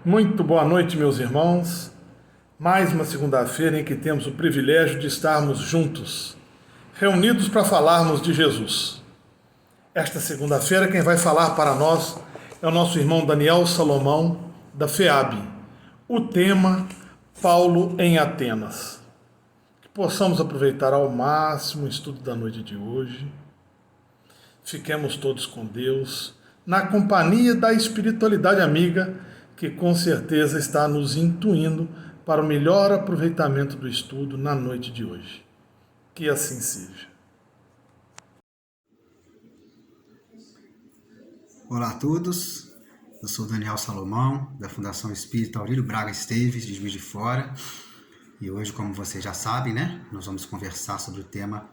Muito boa noite, meus irmãos. Mais uma segunda-feira em que temos o privilégio de estarmos juntos, reunidos para falarmos de Jesus. Esta segunda-feira, quem vai falar para nós é o nosso irmão Daniel Salomão, da FEAB. O tema: Paulo em Atenas. Que possamos aproveitar ao máximo o estudo da noite de hoje. Fiquemos todos com Deus, na companhia da espiritualidade amiga, que com certeza está nos intuindo para o melhor aproveitamento do estudo na noite de hoje. Que assim seja. Olá a todos, eu sou Daniel Salomão, da Fundação Espírita Aurélio Braga Esteves, de Juiz de Fora, e hoje, como vocês já sabem, nós vamos conversar sobre o tema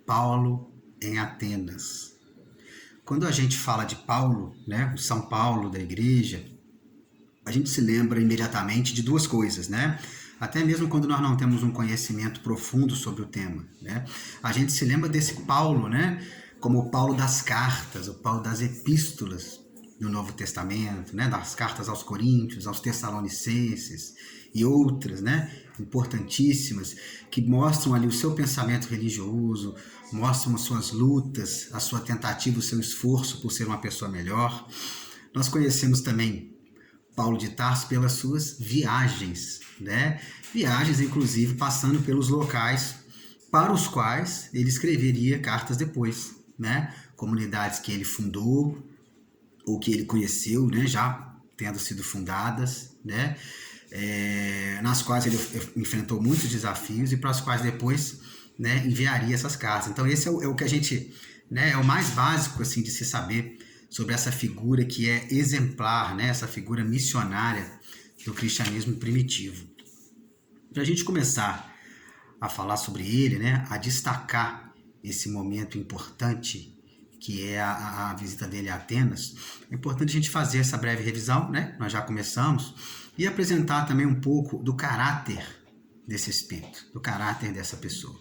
Paulo em Atenas. Quando a gente fala de Paulo, o São Paulo da igreja, a gente se lembra imediatamente de duas coisas, Até mesmo quando nós não temos um conhecimento profundo sobre o tema, A gente se lembra desse Paulo, como o Paulo das cartas, o Paulo das epístolas do Novo Testamento, das cartas aos Coríntios, aos Tessalonicenses e outras, importantíssimas, que mostram ali o seu pensamento religioso, mostram as suas lutas, a sua tentativa, o seu esforço por ser uma pessoa melhor. Nós conhecemos também Paulo de Tarso pelas suas viagens, Viagens, inclusive, passando pelos locais para os quais ele escreveria cartas depois, Comunidades que ele fundou ou que ele conheceu, já tendo sido fundadas, nas quais ele enfrentou muitos desafios e para as quais depois, enviaria essas cartas. Então esse é o que a gente, é o mais básico assim de se saber sobre essa figura que é exemplar, essa figura missionária do cristianismo primitivo. Para a gente começar a falar sobre ele, a destacar esse momento importante que é a visita dele a Atenas, é importante a gente fazer essa breve revisão, nós já começamos, e apresentar também um pouco do caráter desse espírito, do caráter dessa pessoa.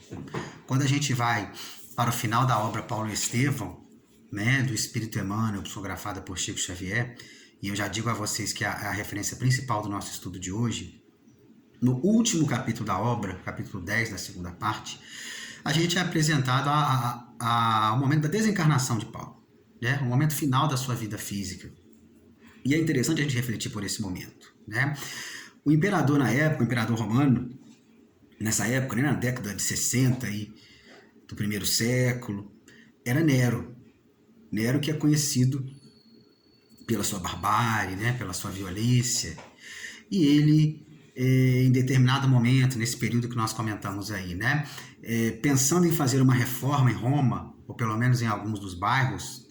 Quando a gente vai para o final da obra Paulo e Estevão, do Espírito Emmanuel, psicografada por Chico Xavier, e eu já digo a vocês que é a referência principal do nosso estudo de hoje, no último capítulo da obra, capítulo 10 da segunda parte, a gente é apresentado ao momento da desencarnação de Paulo, o momento final da sua vida física. E é interessante a gente refletir por esse momento. O imperador na época, o imperador romano, nessa época, na década de 60 aí, do primeiro século, era Nero. Nero, que é conhecido pela sua barbárie, pela sua violência, e ele, em determinado momento, nesse período que nós comentamos aí, pensando em fazer uma reforma em Roma, ou pelo menos em alguns dos bairros,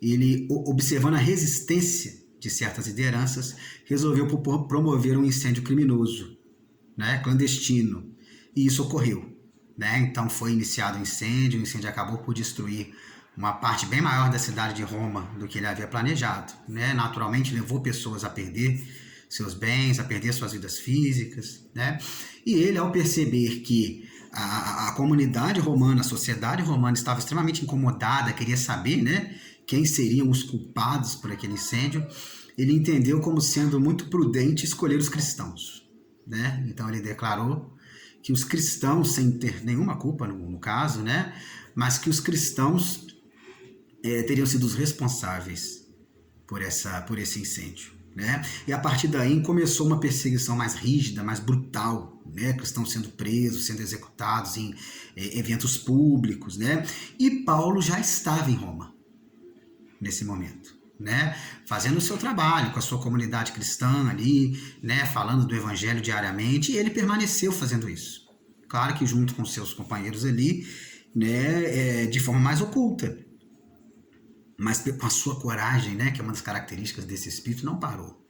ele, observando a resistência de certas lideranças, resolveu promover um incêndio criminoso, clandestino, e isso ocorreu. Então foi iniciado o incêndio acabou por destruir uma parte bem maior da cidade de Roma do que ele havia planejado. Naturalmente levou pessoas a perder seus bens, a perder suas vidas físicas. E ele, ao perceber que a comunidade romana, a sociedade romana estava extremamente incomodada, queria saber quem seriam os culpados por aquele incêndio, ele entendeu como sendo muito prudente escolher os cristãos. Então ele declarou que os cristãos, sem ter nenhuma culpa no caso, mas que os cristãos teriam sido os responsáveis por esse incêndio. E a partir daí começou uma perseguição mais rígida, mais brutal, cristãos sendo presos, sendo executados em eventos públicos, E Paulo já estava em Roma nesse momento, fazendo o seu trabalho com a sua comunidade cristã ali, falando do evangelho diariamente, e ele permaneceu fazendo isso. Claro que junto com seus companheiros ali, de forma mais oculta, mas com a sua coragem, que é uma das características desse espírito, não parou.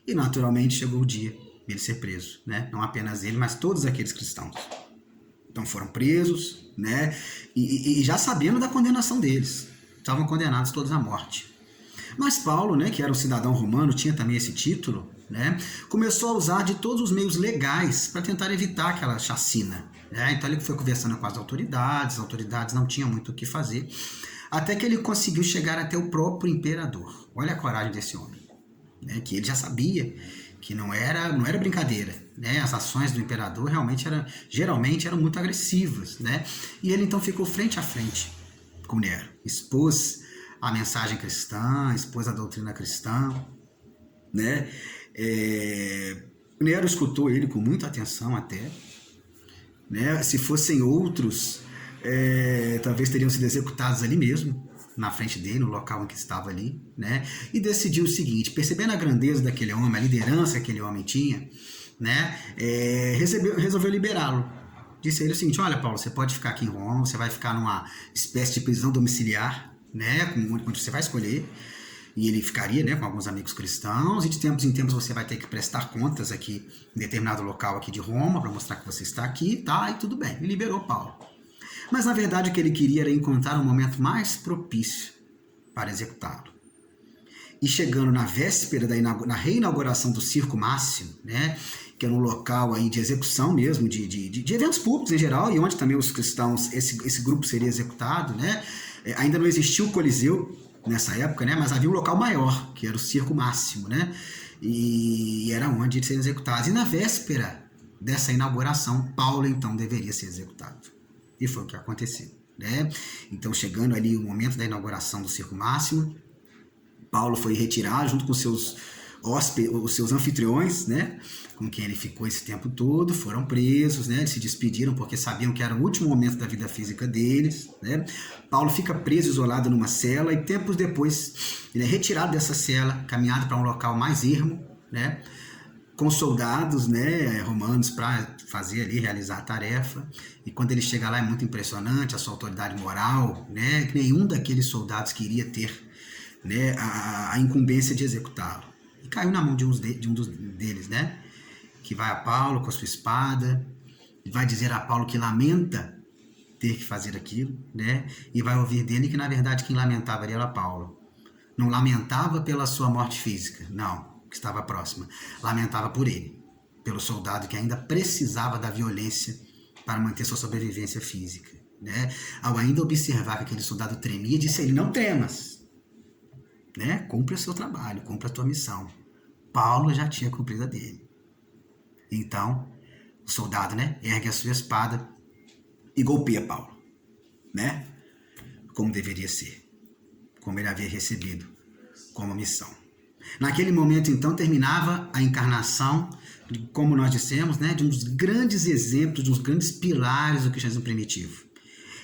E naturalmente chegou o dia de ele ser preso, não apenas ele, mas todos aqueles cristãos. Então foram presos, e já sabendo da condenação deles, estavam condenados todos à morte. Mas Paulo, que era um cidadão romano, tinha também esse título, começou a usar de todos os meios legais para tentar evitar aquela chacina. Então ele foi conversando com as autoridades não tinham muito o que fazer, até que ele conseguiu chegar até o próprio imperador. Olha a coragem desse homem. né? Que ele já sabia que não era brincadeira, né? As ações do imperador geralmente eram muito agressivas, né? E ele então ficou frente a frente com Nero, expôs a mensagem cristã, expôs a doutrina cristã, né? Nero escutou ele com muita atenção até, né? Se fossem outros, talvez teriam sido executados ali mesmo, na frente dele, no local em que estava ali, né? E decidiu o seguinte, percebendo a grandeza daquele homem, a liderança que aquele homem tinha, né? Resolveu liberá-lo. Disse a ele o seguinte, olha, Paulo, você pode ficar aqui em Roma, você vai ficar numa espécie de prisão domiciliar, né? Onde você vai escolher, e ele ficaria, né, com alguns amigos cristãos, e de tempos em tempos você vai ter que prestar contas aqui em determinado local aqui de Roma, para mostrar que você está aqui, tá? E tudo bem, e liberou Paulo. Mas, na verdade, o que ele queria era encontrar um momento mais propício para executá-lo. E chegando na véspera na reinauguração do Circo Máximo, né, que era um local aí de execução mesmo, de eventos públicos em geral, e onde também os cristãos, esse grupo seria executado, né? Ainda não existia o Coliseu nessa época, né, mas havia um local maior, que era o Circo Máximo, né? E era onde eles seriam executados. E na véspera dessa inauguração, Paulo, então, deveria ser executado. E foi o que aconteceu, né? Então, chegando ali o momento da inauguração do Circo Máximo, Paulo foi retirado junto com os seus anfitriões, né? Com quem ele ficou esse tempo todo, foram presos, né? Eles se despediram porque sabiam que era o último momento da vida física deles, né? Paulo fica preso, isolado numa cela, e tempos depois ele é retirado dessa cela, caminhado para um local mais ermo, né? Com soldados, né, romanos para fazer ali, realizar a tarefa. E quando ele chega lá é muito impressionante a sua autoridade moral, né, que nenhum daqueles soldados queria ter, né, a incumbência de executá-lo. E caiu na mão de um deles, né, que vai a Paulo com a sua espada, vai dizer a Paulo que lamenta ter que fazer aquilo, né, e vai ouvir dele que na verdade quem lamentava era Paulo. Não lamentava pela sua morte física, não, que estava próxima, lamentava por ele, pelo soldado que ainda precisava da violência para manter sua sobrevivência física, né? Ao ainda observar que aquele soldado tremia, disse a ele, não temas, né? Cumpre o seu trabalho, cumpre a tua missão. Paulo já tinha cumprido a dele. Então, o soldado, né, ergue a sua espada e golpeia Paulo, né? Como deveria ser, como ele havia recebido como missão. Naquele momento, então, terminava a encarnação, como nós dissemos, né, de um dos grandes exemplos, de um dos grandes pilares do cristianismo primitivo.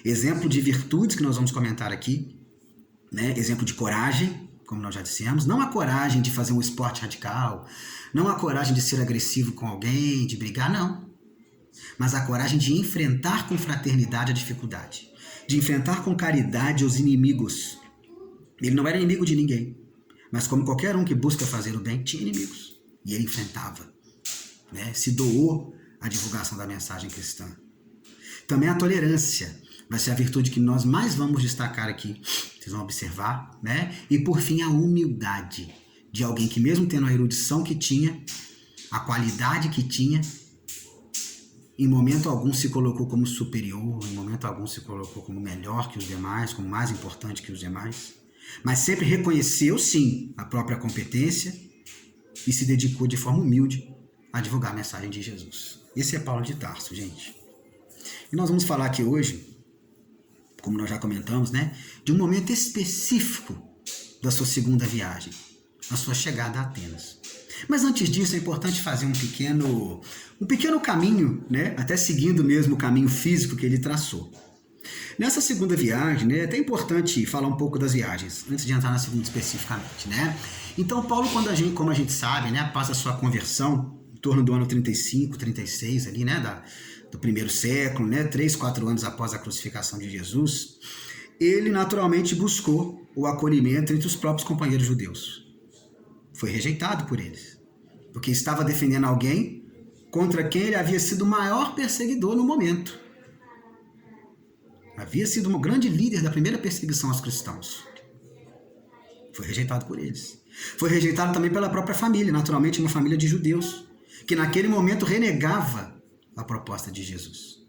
Exemplo de virtudes, que nós vamos comentar aqui, né, exemplo de coragem, como nós já dissemos, não a coragem de fazer um esporte radical, não a coragem de ser agressivo com alguém, de brigar, não. Mas a coragem de enfrentar com fraternidade a dificuldade, de enfrentar com caridade os inimigos. Ele não era inimigo de ninguém. Mas como qualquer um que busca fazer o bem, tinha inimigos. E ele enfrentava, né? Se doou à divulgação da mensagem cristã. Também a tolerância vai ser a virtude que nós mais vamos destacar aqui. Vocês vão observar, né? E por fim, a humildade de alguém que mesmo tendo a erudição que tinha, a qualidade que tinha, em momento algum se colocou como superior, em momento algum se colocou como melhor que os demais, como mais importante que os demais. Mas sempre reconheceu, sim, a própria competência e se dedicou de forma humilde a divulgar a mensagem de Jesus. Esse é Paulo de Tarso, gente. E nós vamos falar aqui hoje, como nós já comentamos, né, de um momento específico da sua segunda viagem, a sua chegada a Atenas. Mas antes disso é importante fazer um pequeno caminho, né, até seguindo mesmo o caminho físico que ele traçou. Nessa segunda viagem, né, é até importante falar um pouco das viagens, antes de entrar na segunda especificamente, né? Então, Paulo, como a gente sabe, né, após a sua conversão, em torno do ano 35, 36, ali, né, do primeiro século, né, 3, 4 anos após a crucificação de Jesus, ele naturalmente buscou o acolhimento entre os próprios companheiros judeus. Foi rejeitado por eles, porque estava defendendo alguém contra quem ele havia sido o maior perseguidor no momento. Havia sido um grande líder da primeira perseguição aos cristãos. Foi rejeitado por eles. Foi rejeitado também pela própria família, naturalmente uma família de judeus, que naquele momento renegava a proposta de Jesus.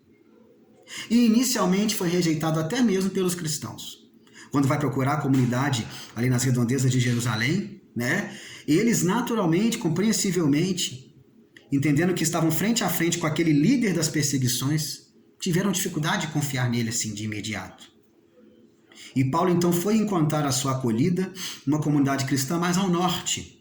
E inicialmente foi rejeitado até mesmo pelos cristãos. Quando vai procurar a comunidade ali nas redondezas de Jerusalém, né? Eles naturalmente, compreensivelmente, entendendo que estavam frente a frente com aquele líder das perseguições, tiveram dificuldade de confiar nele assim de imediato. E Paulo então foi encontrar a sua acolhida numa comunidade cristã mais ao norte,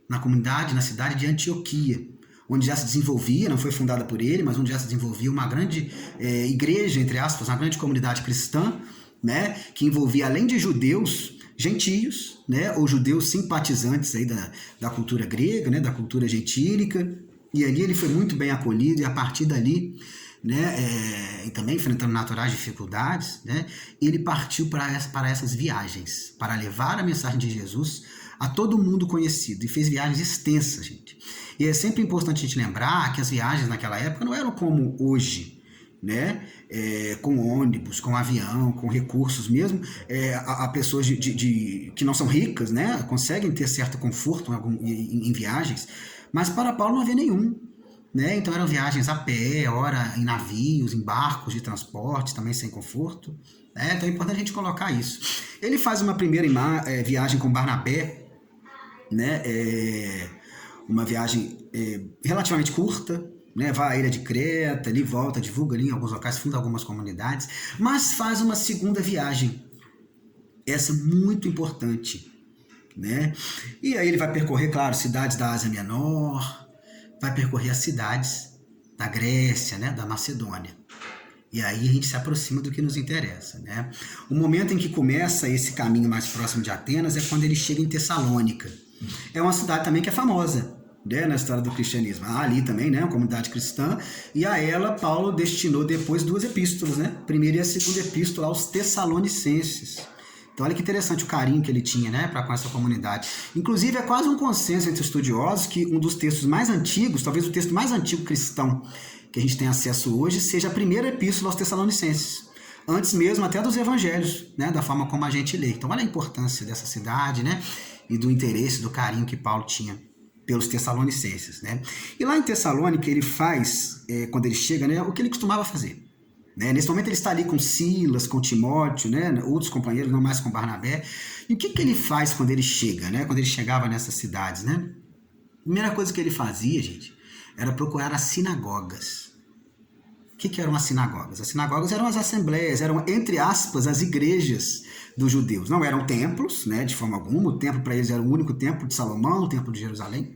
na cidade de Antioquia, onde já se desenvolvia, não foi fundada por ele, mas onde já se desenvolvia uma grande igreja, entre aspas, uma grande comunidade cristã, né, que envolvia, além de judeus, gentios, né, ou judeus simpatizantes aí da cultura grega, né, da cultura gentílica, e ali ele foi muito bem acolhido, e a partir dali, né, e também enfrentando naturais dificuldades, né, ele partiu para essas viagens, para levar a mensagem de Jesus a todo mundo conhecido, e fez viagens extensas, gente. E é sempre importante a gente lembrar que as viagens naquela época não eram como hoje, né? Com ônibus, com avião, com recursos mesmo. A pessoas que não são ricas, né? Conseguem ter certo conforto em viagens, mas para Paulo não havia nenhum. Né? Então eram viagens a pé, ora em navios, em barcos de transporte, também sem conforto. Né? Então é importante a gente colocar isso. Ele faz uma primeira viagem com Barnabé, né? Uma viagem relativamente curta, né? Vai à ilha de Creta, ali volta, divulga ali em alguns locais, funda algumas comunidades, mas faz uma segunda viagem, essa muito importante, né? E aí ele vai percorrer, claro, cidades da Ásia Menor, vai percorrer as cidades da Grécia, né? Da Macedônia. E aí a gente se aproxima do que nos interessa, né? O momento em que começa esse caminho mais próximo de Atenas é quando ele chega em Tessalônica. É uma cidade também que é famosa, né, na história do cristianismo. Ali também, né, uma comunidade cristã, e a ela Paulo destinou depois 2 epístolas, né? Primeira e a segunda epístola aos Tessalonicenses. Então olha que interessante o carinho que ele tinha, né, para com essa comunidade. Inclusive é quase um consenso entre estudiosos que um dos textos mais antigos, talvez o texto mais antigo cristão que a gente tem acesso hoje, seja a primeira epístola aos Tessalonicenses. Antes mesmo até dos evangelhos, né, da forma como a gente lê. Então olha a importância dessa cidade, né, e do interesse, do carinho que Paulo tinha pelos Tessalonicenses, né. E lá em Tessalônica ele faz, quando ele chega, né, o que ele costumava fazer. Né? Nesse momento ele está ali com Silas, com Timóteo, né, outros companheiros, não mais com Barnabé. E o que ele faz quando ele chega, né, quando ele chegava nessas cidades, né? A primeira coisa que ele fazia, gente, era procurar as sinagogas. O que eram as sinagogas? As sinagogas eram as assembleias, eram, entre aspas, as igrejas dos judeus. Não eram templos, né, de forma alguma. O templo para eles era o único templo de Salomão, o templo de Jerusalém,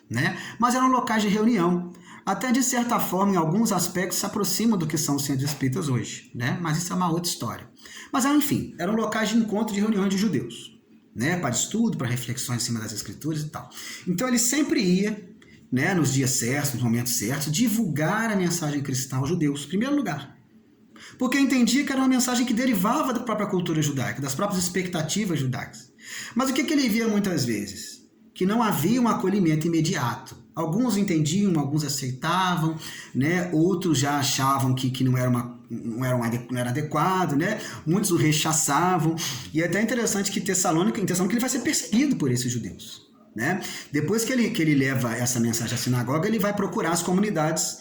né? Mas eram locais de reunião. Até de certa forma, em alguns aspectos, se aproxima do que são os centros espíritas hoje, né? Mas isso é uma outra história. Mas, enfim, eram locais de encontro, de reuniões de judeus, né? Para estudo, para reflexões em cima das escrituras e tal. Então ele sempre ia, né, nos dias certos, nos momentos certos, divulgar a mensagem cristã aos judeus, em primeiro lugar. Porque entendia que era uma mensagem que derivava da própria cultura judaica, das próprias expectativas judaicas. Mas o que ele via muitas vezes? Que não havia um acolhimento imediato. Alguns entendiam, alguns aceitavam, né? Outros já achavam que não era adequado, né? Muitos o rechaçavam. E é até interessante que em Tessalônica ele vai ser perseguido por esses judeus. Né? Depois que ele leva essa mensagem à sinagoga, ele vai procurar as comunidades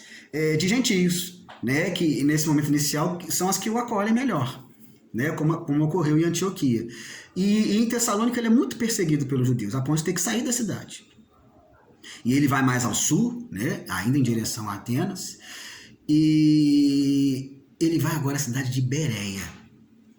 de gentios, né? Que nesse momento inicial são as que o acolhem melhor, né? Como ocorreu em Antioquia. E em Tessalônica ele é muito perseguido pelos judeus, a ponto de ter que sair da cidade. E ele vai mais ao sul, né? Ainda em direção a Atenas, e ele vai agora à cidade de Bereia.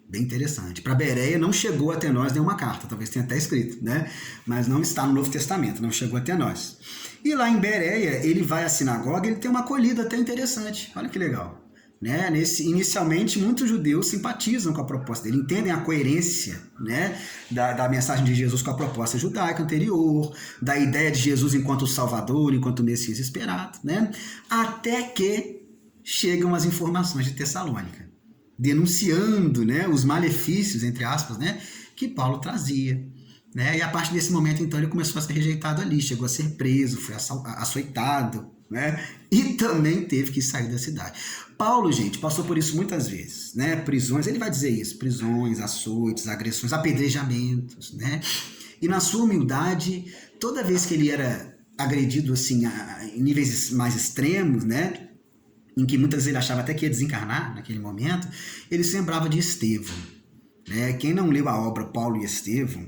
Bem interessante. Para Bereia não chegou até nós nenhuma carta, talvez tenha até escrito, né? Mas não está no Novo Testamento, não chegou até nós. E lá em Bereia, ele vai à sinagoga e ele tem uma acolhida até interessante. Olha que legal. Né? Inicialmente, muitos judeus simpatizam com a proposta dele, entendem a coerência, né, da mensagem de Jesus com a proposta judaica anterior, da ideia de Jesus enquanto Salvador, enquanto Messias esperado, né? Até que chegam as informações de Tessalônica, denunciando, né, os malefícios, entre aspas, né, que Paulo trazia. Né? E a partir desse momento, então, ele começou a ser rejeitado ali, chegou a ser preso, foi açoitado, né? E também teve que sair da cidade. Paulo, gente, passou por isso muitas vezes, né? Prisões, ele vai dizer isso, prisões, açoites, agressões, apedrejamentos, né? E na sua humildade, toda vez que ele era agredido assim, em níveis mais extremos, né? Em que muitas vezes ele achava até que ia desencarnar naquele momento, ele se lembrava de Estevão. Né? Quem não leu a obra Paulo e Estevão,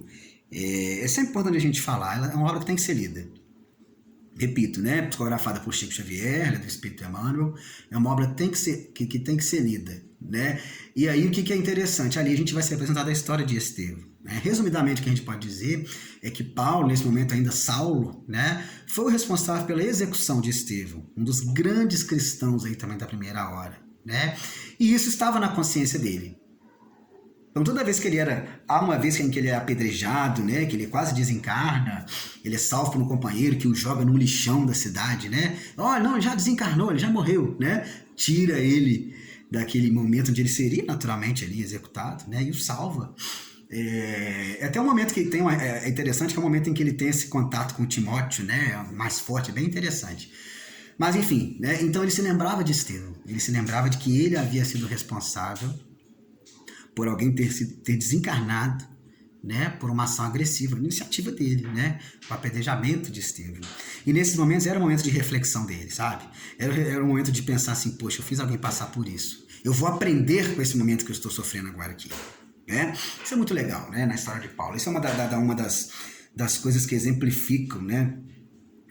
É sempre importante a gente falar, ela é uma obra que tem que ser lida. Repito, né? Psicografada por Chico Xavier, do Espírito Emmanuel, é uma obra que tem que ser lida, né? E aí o que é interessante? Ali a gente vai ser apresentado a história de Estevão. Né? Resumidamente, o que a gente pode dizer é que Paulo, nesse momento ainda Saulo, né, foi o responsável pela execução de Estevão, um dos grandes cristãos aí também da primeira hora, né? E isso estava na consciência dele. Então toda vez que há uma vez em que ele é apedrejado, né, que ele quase desencarna, ele é salvo por um companheiro que o joga num lixão da cidade, né? Não, ele já desencarnou, ele já morreu, né? Tira ele daquele momento onde ele seria naturalmente ali executado, né? E o salva. Até um momento que tem é interessante, que é o momento em que ele tem esse contato com o Timóteo, né? Mais forte, é bem interessante. Mas enfim, né? Então ele se lembrava de Estevão, ele se lembrava de que ele havia sido responsável por alguém ter desencarnado, né, por uma ação agressiva, iniciativa dele, né, o apedrejamento de Estevão. E nesses momentos era um momento de reflexão dele, sabe? Era um momento de pensar assim, poxa, eu fiz alguém passar por isso. Eu vou aprender com esse momento que eu estou sofrendo agora aqui. Né? Isso é muito legal, né, na história de Paulo. Isso é uma das coisas que exemplificam, né,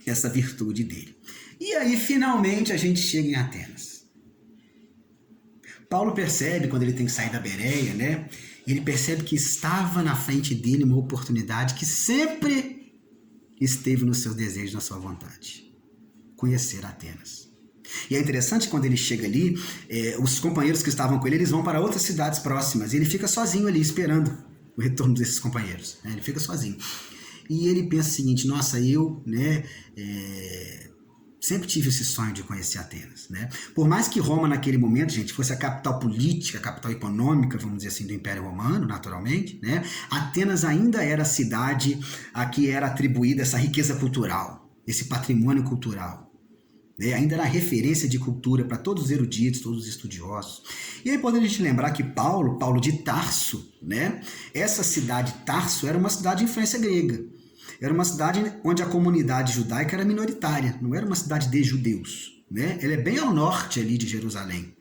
essa virtude dele. E aí, finalmente, a gente chega em Atenas. Paulo percebe, quando ele tem que sair da Bereia, né? Ele percebe que estava na frente dele uma oportunidade que sempre esteve no seu desejo, na sua vontade. Conhecer Atenas. E é interessante quando ele chega ali, os companheiros que estavam com ele, eles vão para outras cidades próximas. E ele fica sozinho ali, esperando o retorno desses companheiros. Né? Ele fica sozinho. E ele pensa o seguinte, nossa, eu, né... sempre tive esse sonho de conhecer Atenas, né? Por mais que Roma, naquele momento, gente, fosse a capital política, a capital econômica, vamos dizer assim, do Império Romano, naturalmente, né? Atenas ainda era a cidade a que era atribuída essa riqueza cultural, esse patrimônio cultural. Né? Ainda era referência de cultura para todos os eruditos, todos os estudiosos. E aí podemos a gente lembrar que Paulo de Tarso, né? Essa cidade Tarso era uma cidade de influência grega. Era uma cidade onde a comunidade judaica era minoritária, não era uma cidade de judeus. Né? Ela é bem ao norte ali de Jerusalém,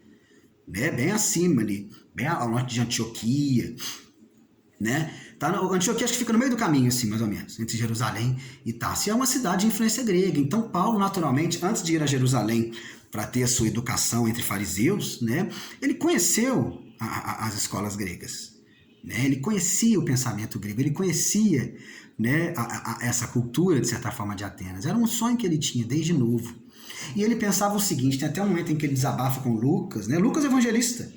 né? Bem acima ali, bem ao norte de Antioquia. Né? Antioquia acho que fica no meio do caminho, assim, mais ou menos, entre Jerusalém e Tarso. E é uma cidade de influência grega. Então Paulo, naturalmente, antes de ir a Jerusalém para ter a sua educação entre fariseus, né? Ele conheceu as escolas gregas. Né? Ele conhecia o pensamento grego, ele conhecia, né, essa cultura, de certa forma, de Atenas. Era um sonho que ele tinha desde novo. E ele pensava o seguinte, tem até um momento em que ele desabafa com Lucas, né? Lucas evangelista,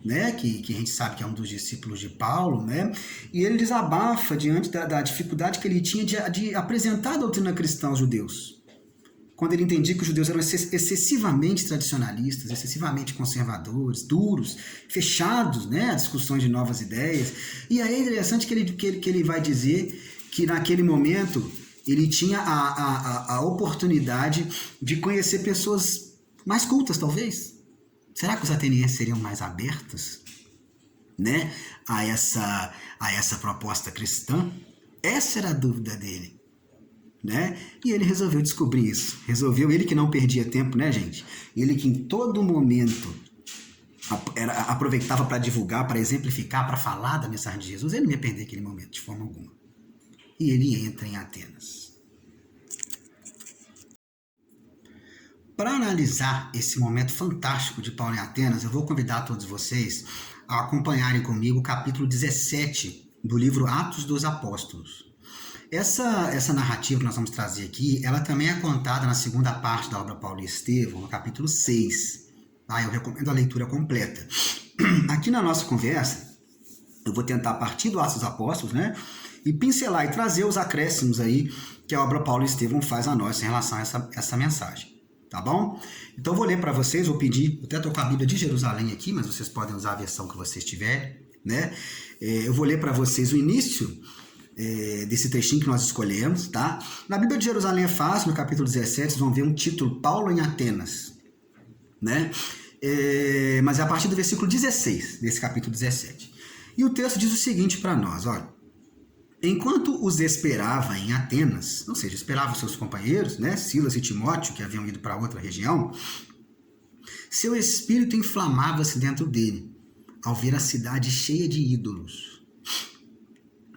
né? Que a gente sabe que é um dos discípulos de Paulo, né? E ele desabafa diante da dificuldade que ele tinha de apresentar a doutrina cristã aos judeus. Quando ele entendia que os judeus eram excessivamente tradicionalistas, excessivamente conservadores, duros, fechados, né, a discussões de novas ideias. E aí é interessante que ele vai dizer que naquele momento ele tinha a oportunidade de conhecer pessoas mais cultas, talvez. Será que os atenienses seriam mais abertos, né, a essa proposta cristã? Essa era a dúvida dele. Né? E ele resolveu descobrir isso. Ele que não perdia tempo, né, gente? Ele que em todo momento aproveitava para divulgar, para exemplificar, para falar da mensagem de Jesus. Ele não ia perder aquele momento de forma alguma. E ele entra em Atenas. Para analisar esse momento fantástico de Paulo em Atenas, eu vou convidar todos vocês a acompanharem comigo o capítulo 17 do livro Atos dos Apóstolos. Essa narrativa que nós vamos trazer aqui, ela também é contada na segunda parte da obra Paulo e Estevão, no capítulo 6. Tá? Eu recomendo a leitura completa. Aqui na nossa conversa, eu vou tentar partir do Atos dos Apóstolos, né? E pincelar e trazer os acréscimos aí que a obra Paulo e Estevão faz a nós em relação a essa mensagem. Tá bom? Então eu vou ler para vocês, vou até estou com a Bíblia de Jerusalém aqui, mas vocês podem usar a versão que vocês tiverem, né? Eu vou ler para vocês o início desse trechinho que nós escolhemos, tá? Na Bíblia de Jerusalém é fácil, no capítulo 17, vocês vão ver um título, Paulo em Atenas, né? Mas é a partir do versículo 16, desse capítulo 17. E o texto diz o seguinte para nós, olha: enquanto os esperava em Atenas, ou seja, esperava os seus companheiros, né, Silas e Timóteo, que haviam ido para outra região, seu espírito inflamava-se dentro dele, ao ver a cidade cheia de ídolos.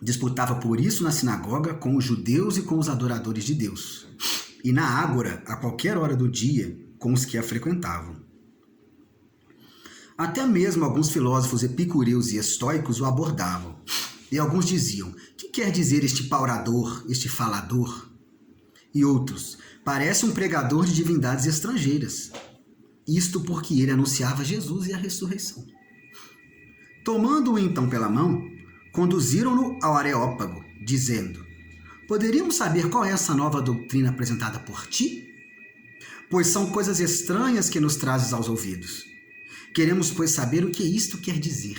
Disputava por isso na sinagoga com os judeus e com os adoradores de Deus, e na ágora, a qualquer hora do dia, com os que a frequentavam. Até mesmo alguns filósofos epicureus e estoicos o abordavam, e alguns diziam: que quer dizer este paurador, este falador? E outros: parece um pregador de divindades estrangeiras. Isto porque ele anunciava Jesus e a ressurreição. Tomando-o então pela mão, conduziram-no ao Areópago, dizendo: poderíamos saber qual é essa nova doutrina apresentada por ti? Pois são coisas estranhas que nos trazes aos ouvidos. Queremos, pois, saber o que isto quer dizer.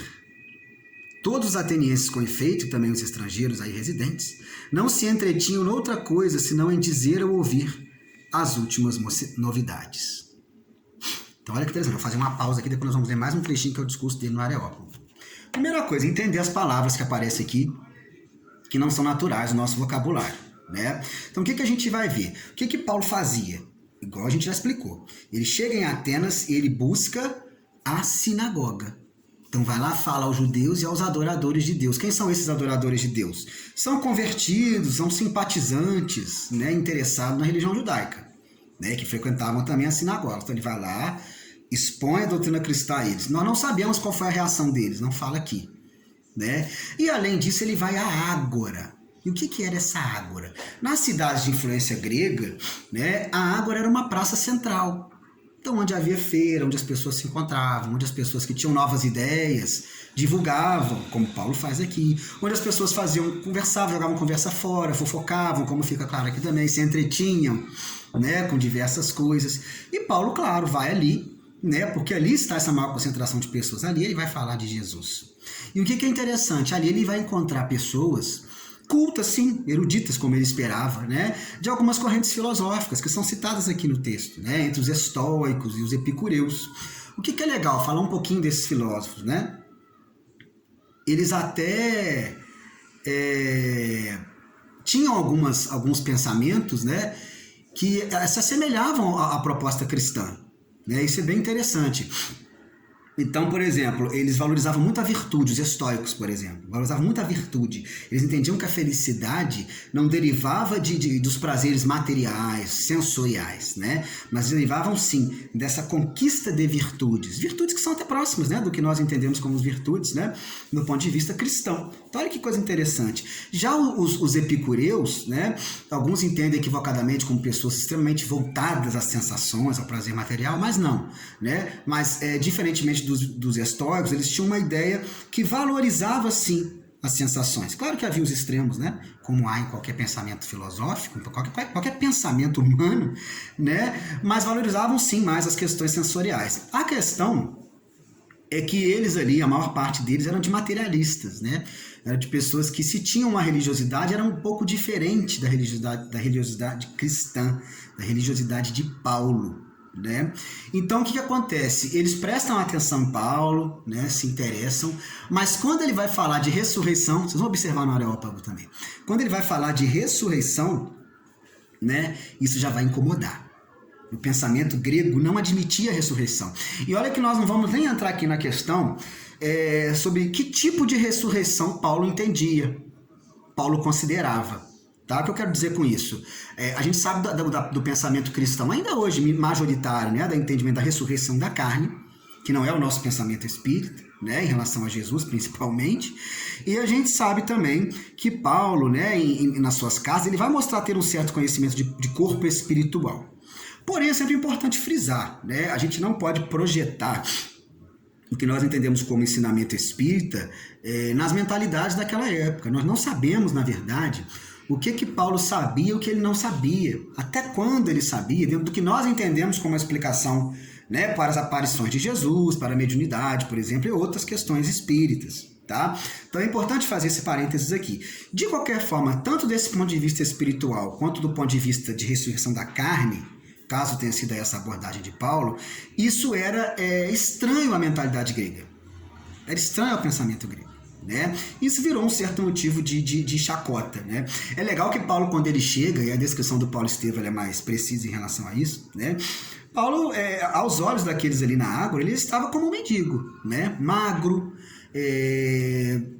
Todos os atenienses, com efeito, e também os estrangeiros aí residentes, não se entretinham noutra coisa senão em dizer ou ouvir as últimas novidades. Então, olha que interessante, vou fazer uma pausa aqui, depois nós vamos ler mais um trechinho que é o discurso dele no Areópago. Primeira coisa, entender as palavras que aparecem aqui, que não são naturais no nosso vocabulário, né? Então, o que a gente vai ver? O que Paulo fazia? Igual a gente já explicou. Ele chega em Atenas e ele busca a sinagoga. Então, vai lá, fala aos judeus e aos adoradores de Deus. Quem são esses adoradores de Deus? São convertidos, são simpatizantes, né, interessados na religião judaica, né, que frequentavam também a sinagoga. Então, ele vai lá, expõe a doutrina cristã a eles. Nós não sabemos qual foi a reação deles, não fala aqui, né? E além disso, ele vai à ágora. E o que era essa ágora? Nas cidades de influência grega, né, a ágora era uma praça central. Então, onde havia feira, onde as pessoas se encontravam, onde as pessoas que tinham novas ideias divulgavam, como Paulo faz aqui, onde as pessoas conversavam, jogavam conversa fora, fofocavam, como fica claro aqui também, se entretinham, né, com diversas coisas. E Paulo, claro, vai ali, né, porque ali está essa maior concentração de pessoas. Ali ele vai falar de Jesus. E o que é interessante? Ali ele vai encontrar pessoas cultas, sim, eruditas, como ele esperava, né, de algumas correntes filosóficas que são citadas aqui no texto, né, entre os estoicos e os epicureus. O que é legal? Falar um pouquinho desses filósofos, né? Eles até tinham alguns pensamentos, né, que se assemelhavam à proposta cristã, né? Isso é bem interessante. Então, por exemplo, eles valorizavam muito a virtude, os estoicos, por exemplo, valorizavam muito a virtude. Eles entendiam que a felicidade não derivava dos prazeres materiais, sensoriais, né? Mas derivavam, sim, dessa conquista de virtudes. Virtudes que são até próximas, né, do que nós entendemos como virtudes, né, no ponto de vista cristão. Então, olha que coisa interessante. Já os epicureus, né, alguns entendem equivocadamente como pessoas extremamente voltadas às sensações, ao prazer material, mas não, né? Mas, diferentemente dos estoicos, eles tinham uma ideia que valorizava, sim, as sensações. Claro que havia os extremos, né? Como há em qualquer pensamento filosófico, qualquer pensamento humano, né? Mas valorizavam, sim, mais as questões sensoriais. A questão é que eles ali, a maior parte deles, eram de materialistas, né? Eram de pessoas que, se tinham uma religiosidade, era um pouco diferente da religiosidade cristã, da religiosidade de Paulo, né? Então, o que acontece? Eles prestam atenção em Paulo, né, se interessam, mas quando ele vai falar de ressurreição, vocês vão observar no Areópago também, quando ele vai falar de ressurreição, né, isso já vai incomodar. O pensamento grego não admitia a ressurreição. E olha que nós não vamos nem entrar aqui na questão sobre que tipo de ressurreição Paulo entendia, Paulo considerava. Tá? O que eu quero dizer com isso? A gente sabe do pensamento cristão, ainda hoje majoritário, né, do entendimento da ressurreição da carne, que não é o nosso pensamento espírita, né, em relação a Jesus principalmente, e a gente sabe também que Paulo, né, nas suas cartas, ele vai mostrar ter um certo conhecimento de corpo espiritual. Porém, é sempre importante frisar, né, a gente não pode projetar o que nós entendemos como ensinamento espírita nas mentalidades daquela época. Nós não sabemos, na verdade, o que Paulo sabia e o que ele não sabia, até quando ele sabia, dentro do que nós entendemos como uma explicação, né, para as aparições de Jesus, para a mediunidade, por exemplo, e outras questões espíritas. Tá? Então é importante fazer esse parênteses aqui. De qualquer forma, tanto desse ponto de vista espiritual, quanto do ponto de vista de ressurreição da carne, caso tenha sido essa abordagem de Paulo, isso era estranho à mentalidade grega. Era estranho ao pensamento grego. Né? Isso virou um certo motivo de chacota, né? É legal que Paulo, quando ele chega, e a descrição do Paulo Estevão é mais precisa em relação a isso, né? Paulo, aos olhos daqueles ali na água, ele estava como um mendigo, né? Magro,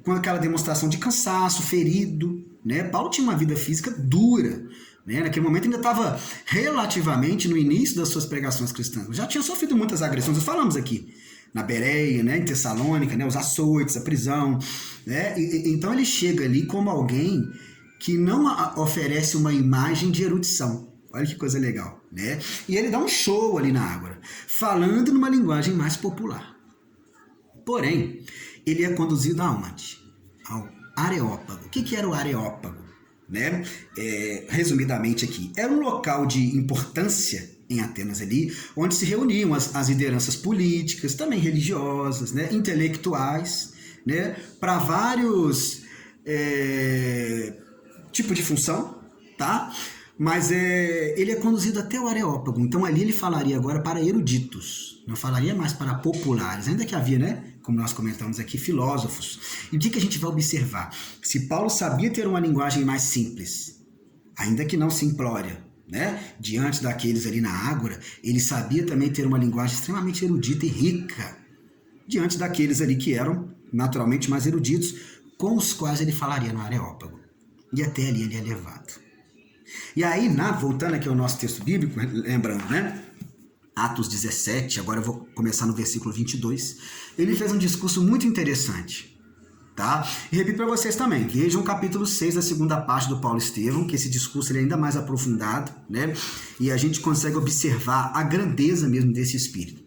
com aquela demonstração de cansaço, ferido, né? Paulo tinha uma vida física dura, né? Naquele momento ainda estava relativamente no início das suas pregações cristãs. Já tinha sofrido muitas agressões, nós falamos aqui, na Bereia, né? Em Tessalônica, né? Os açoites, a prisão, né? Então ele chega ali como alguém que não oferece uma imagem de erudição. Olha que coisa legal, né? E ele dá um show ali na Ágora, falando numa linguagem mais popular. Porém, ele é conduzido aonde? Ao Areópago. O que era o Areópago? Né? Resumidamente aqui, era um local de importância em Atenas ali, onde se reuniam as lideranças políticas, também religiosas, né? Intelectuais, né? Para vários tipos de função, tá? Mas ele é conduzido até o Areópago. Então ali ele falaria agora para eruditos, não falaria mais para populares, ainda que havia, né? Como nós comentamos aqui, filósofos. E o que a gente vai observar? Se Paulo sabia ter uma linguagem mais simples, ainda que não simplória, né? Diante daqueles ali na Ágora, ele sabia também ter uma linguagem extremamente erudita e rica, diante daqueles ali que eram naturalmente mais eruditos, com os quais ele falaria no Areópago. E até ali ele é levado. E aí, voltando aqui ao nosso texto bíblico, lembrando, né? Atos 17, agora eu vou começar no versículo 22, ele fez um discurso muito interessante, tá? E repito para vocês também, vejam o capítulo 6 da segunda parte do Paulo Estevão, que esse discurso ele é ainda mais aprofundado, né? E a gente consegue observar a grandeza mesmo desse espírito.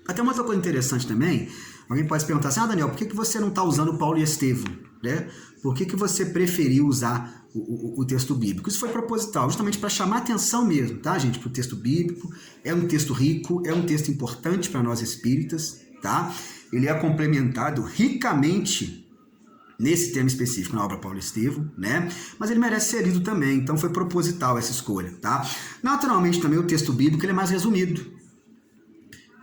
Até uma outra coisa interessante também, alguém pode se perguntar assim, Daniel, por que você não está usando Paulo e Estevão, né? Por que você preferiu usar o texto bíblico? Isso foi proposital, justamente para chamar atenção mesmo, tá, gente, para o texto bíblico. É um texto rico, é um texto importante para nós espíritas, tá? Ele é complementado ricamente nesse tema específico na obra Paulo Estevão, né? Mas ele merece ser lido também, então foi proposital essa escolha, tá? Naturalmente também o texto bíblico ele é mais resumido,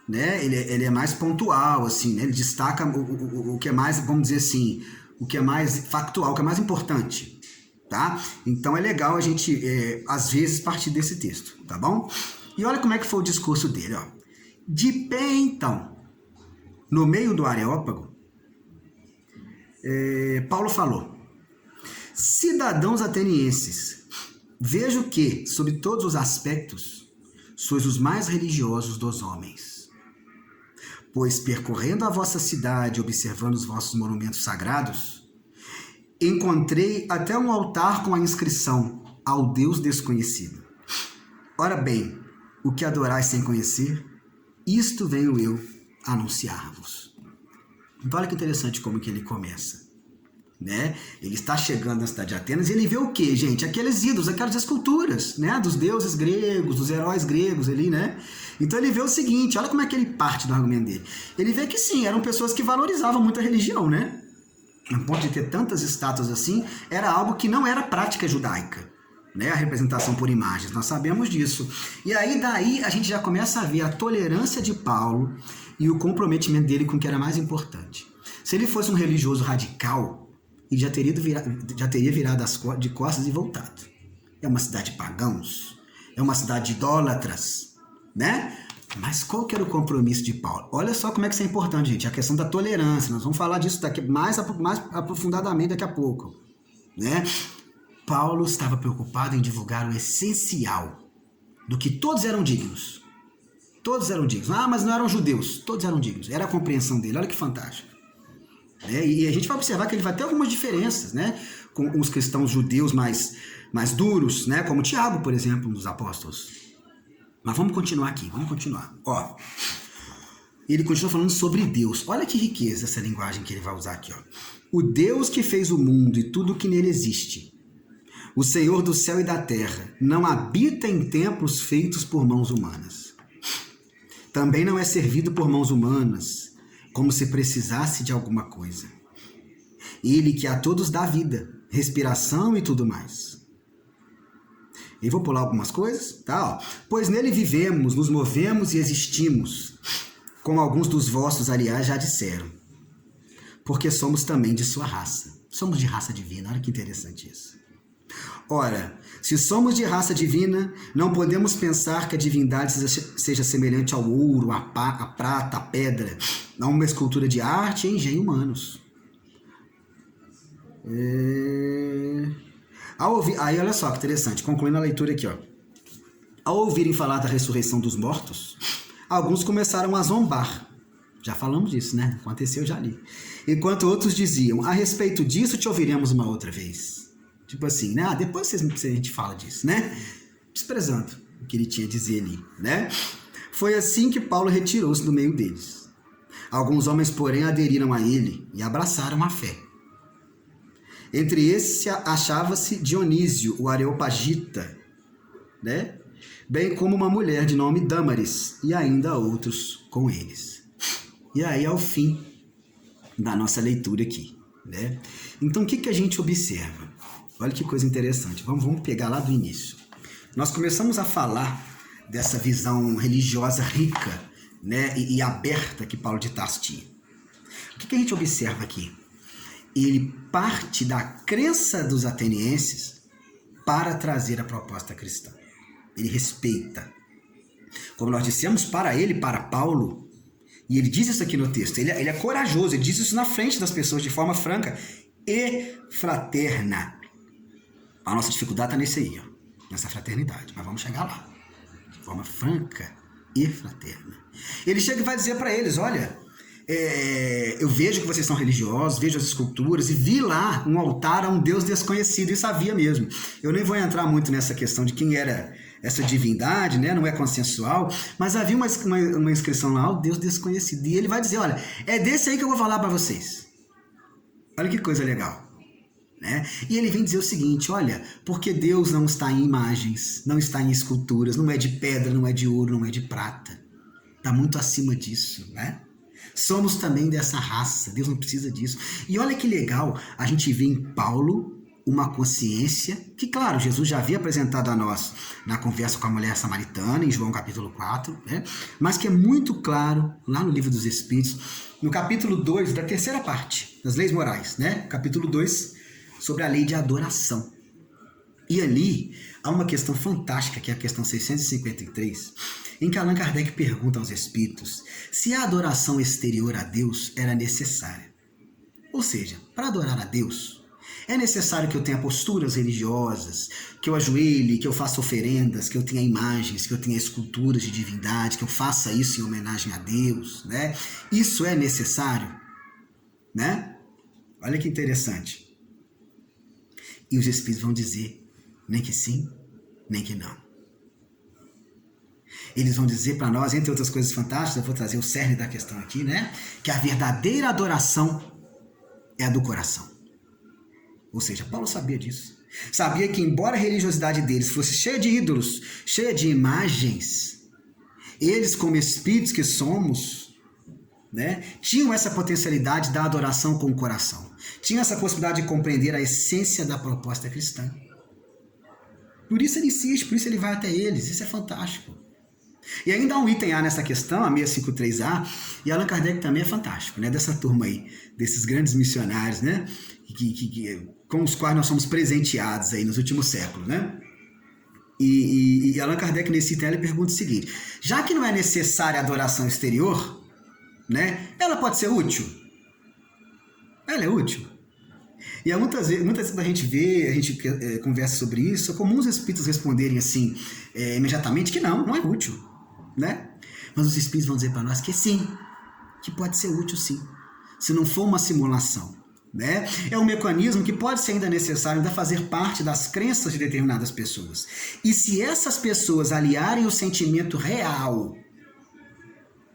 né? Ele é mais pontual, assim, né? Ele destaca o que é mais, vamos dizer assim, o que é mais factual, o que é mais importante, tá? Então é legal a gente, às vezes, partir desse texto, tá bom? E olha como é que foi o discurso dele, ó. De pé, então, no meio do Areópago, Paulo falou: cidadãos atenienses, vejo que, sob todos os aspectos, sois os mais religiosos dos homens. Pois, percorrendo a vossa cidade, observando os vossos monumentos sagrados, encontrei até um altar com a inscrição ao Deus desconhecido. Ora bem, o que adorais sem conhecer, isto venho eu anunciar-vos. Então olha que interessante como que ele começa, né? Ele está chegando na cidade de Atenas e ele vê o quê, gente? Aqueles ídolos, aquelas esculturas, né? Dos deuses gregos, dos heróis gregos ali, né? Então ele vê o seguinte, olha como é que ele parte do argumento dele. Ele vê que sim, eram pessoas que valorizavam muito a religião, né? No ponto de ter tantas estátuas assim, era algo que não era prática judaica, né? A representação por imagens, nós sabemos disso. E aí daí a gente já começa a ver a tolerância de Paulo e o comprometimento dele com o que era mais importante. Se ele fosse um religioso radical, ele já teria virado de costas e voltado. É uma cidade de pagãos, é uma cidade de idólatras, né? Mas qual que era o compromisso de Paulo? Olha só como é que isso é importante, gente. A questão da tolerância. Nós vamos falar disso mais aprofundadamente daqui a pouco, né? Paulo estava preocupado em divulgar o essencial do que todos eram dignos. Todos eram dignos. Ah, mas não eram judeus. Todos eram dignos. Era a compreensão dele. Olha que fantástico. E a gente vai observar que ele vai ter algumas diferenças, né? Com os cristãos judeus mais duros, né? Como Tiago, por exemplo, um dos apóstolos. Mas vamos continuar aqui, vamos continuar. Ó, ele continua falando sobre Deus. Olha que riqueza essa linguagem que ele vai usar aqui, ó. O Deus que fez o mundo e tudo que nele existe, o Senhor do céu e da terra, não habita em templos feitos por mãos humanas. Também não é servido por mãos humanas, como se precisasse de alguma coisa. Ele que a todos dá vida, respiração e tudo mais. E vou pular algumas coisas, tá? Ó. Pois nele vivemos, nos movemos e existimos, como alguns dos vossos, aliás, já disseram. Porque somos também de sua raça. Somos de raça divina, olha que interessante isso. Ora, se somos de raça divina, não podemos pensar que a divindade seja semelhante ao ouro, à prata, à pedra, a uma escultura de arte e engenho humanos. Aí olha só que interessante, concluindo a leitura aqui, ó. Ao ouvirem falar da ressurreição dos mortos, alguns começaram a zombar. Já falamos disso, né? Aconteceu já ali. Enquanto outros diziam, a respeito disso te ouviremos uma outra vez. Tipo assim, né? Depois a gente fala disso, né? Desprezando o que ele tinha a dizer ali, né? Foi assim que Paulo retirou-se do meio deles. Alguns homens, porém, aderiram a ele e abraçaram a fé. Entre esses achava-se Dionísio, o Areopagita, né? Bem como uma mulher de nome Dâmaris, e ainda outros com eles. E aí é o fim da nossa leitura aqui, né? Então, o que a gente observa? Olha que coisa interessante. Vamos pegar lá do início. Nós começamos a falar dessa visão religiosa rica, né, e aberta que Paulo de Tarso tinha. O que a gente observa aqui? Ele parte da crença dos atenienses para trazer a proposta cristã. Ele respeita. Como nós dissemos, para ele, para Paulo, e ele diz isso aqui no texto, ele é corajoso, ele diz isso na frente das pessoas de forma franca e fraterna. A nossa dificuldade está nesse aí, ó, nessa fraternidade, mas vamos chegar lá. De forma franca e fraterna. Ele chega e vai dizer para eles, olha, eu vejo que vocês são religiosos, vejo as esculturas e vi lá um altar a um Deus desconhecido, e sabia mesmo. Eu nem vou entrar muito nessa questão de quem era essa divindade, né? Não é consensual, mas havia uma inscrição lá, o Deus desconhecido. E ele vai dizer, olha, é desse aí que eu vou falar para vocês. Olha que coisa legal. Né? E ele vem dizer o seguinte, olha, porque Deus não está em imagens, não está em esculturas, não é de pedra, não é de ouro, não é de prata. Está muito acima disso, né? Somos também dessa raça, Deus não precisa disso. E olha que legal, a gente vê em Paulo uma consciência que, claro, Jesus já havia apresentado a nós na conversa com a mulher samaritana, em João capítulo 4, né? Mas que é muito claro lá no Livro dos Espíritos, no capítulo 2, da terceira parte das leis morais, né? Capítulo 2, sobre a lei de adoração. E ali há uma questão fantástica, que é a questão 653, em que Allan Kardec pergunta aos espíritos se a adoração exterior a Deus era necessária. Ou seja, para adorar a Deus, é necessário que eu tenha posturas religiosas, que eu ajoelhe, que eu faça oferendas, que eu tenha imagens, que eu tenha esculturas de divindade, que eu faça isso em homenagem a Deus, né? Isso é necessário, né? Olha que interessante. E os espíritos vão dizer nem que sim, nem que não. Eles vão dizer para nós, entre outras coisas fantásticas, eu vou trazer o cerne da questão aqui, né? Que a verdadeira adoração é a do coração. Ou seja, Paulo sabia disso. Sabia que, embora a religiosidade deles fosse cheia de ídolos, cheia de imagens, eles, como espíritos que somos, né, tinham essa potencialidade da adoração com o coração. Tinham essa possibilidade de compreender a essência da proposta cristã. Por isso ele insiste, por isso ele vai até eles. Isso é fantástico. E ainda há um item A nessa questão, a 653A, e Allan Kardec também é fantástico, né? Dessa turma aí, desses grandes missionários, né? Com os quais nós somos presenteados aí nos últimos séculos, né? E Allan Kardec, nesse item, ele pergunta o seguinte: já que não é necessária a adoração exterior, né? Ela pode ser útil? Ela é útil. E muitas vezes a gente conversa sobre isso, é comum os espíritos responderem assim, imediatamente, que não é útil, né? Mas os espíritos vão dizer para nós que sim, que pode ser útil sim, se não for uma simulação, né? É um mecanismo que pode ser ainda necessário, ainda fazer parte das crenças de determinadas pessoas. E se essas pessoas aliarem o sentimento real,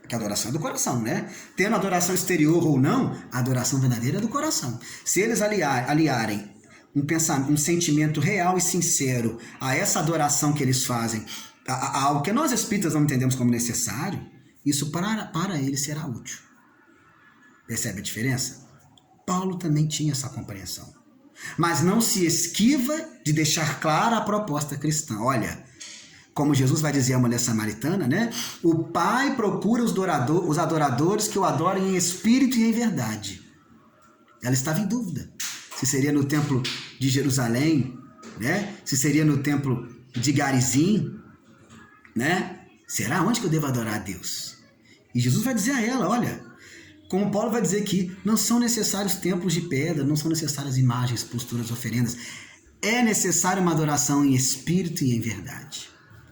que a adoração é do coração, né? Tendo adoração exterior ou não, a adoração verdadeira é do coração. Se eles aliarem um sentimento real e sincero a essa adoração que eles fazem, ao que nós espíritas não entendemos como necessário, isso para eles será útil. Percebe a diferença? Paulo também tinha essa compreensão. Mas não se esquiva de deixar clara a proposta cristã. Olha, como Jesus vai dizer à mulher samaritana, né? O Pai procura os adoradores que o adorem em espírito e em verdade. Ela estava em dúvida se seria no templo de Jerusalém, né? Se seria no templo de Garizim, né? Será onde que eu devo adorar a Deus? E Jesus vai dizer a ela, olha, como Paulo vai dizer aqui, não são necessários templos de pedra, não são necessárias imagens, posturas, oferendas. É necessária uma adoração em espírito e em verdade.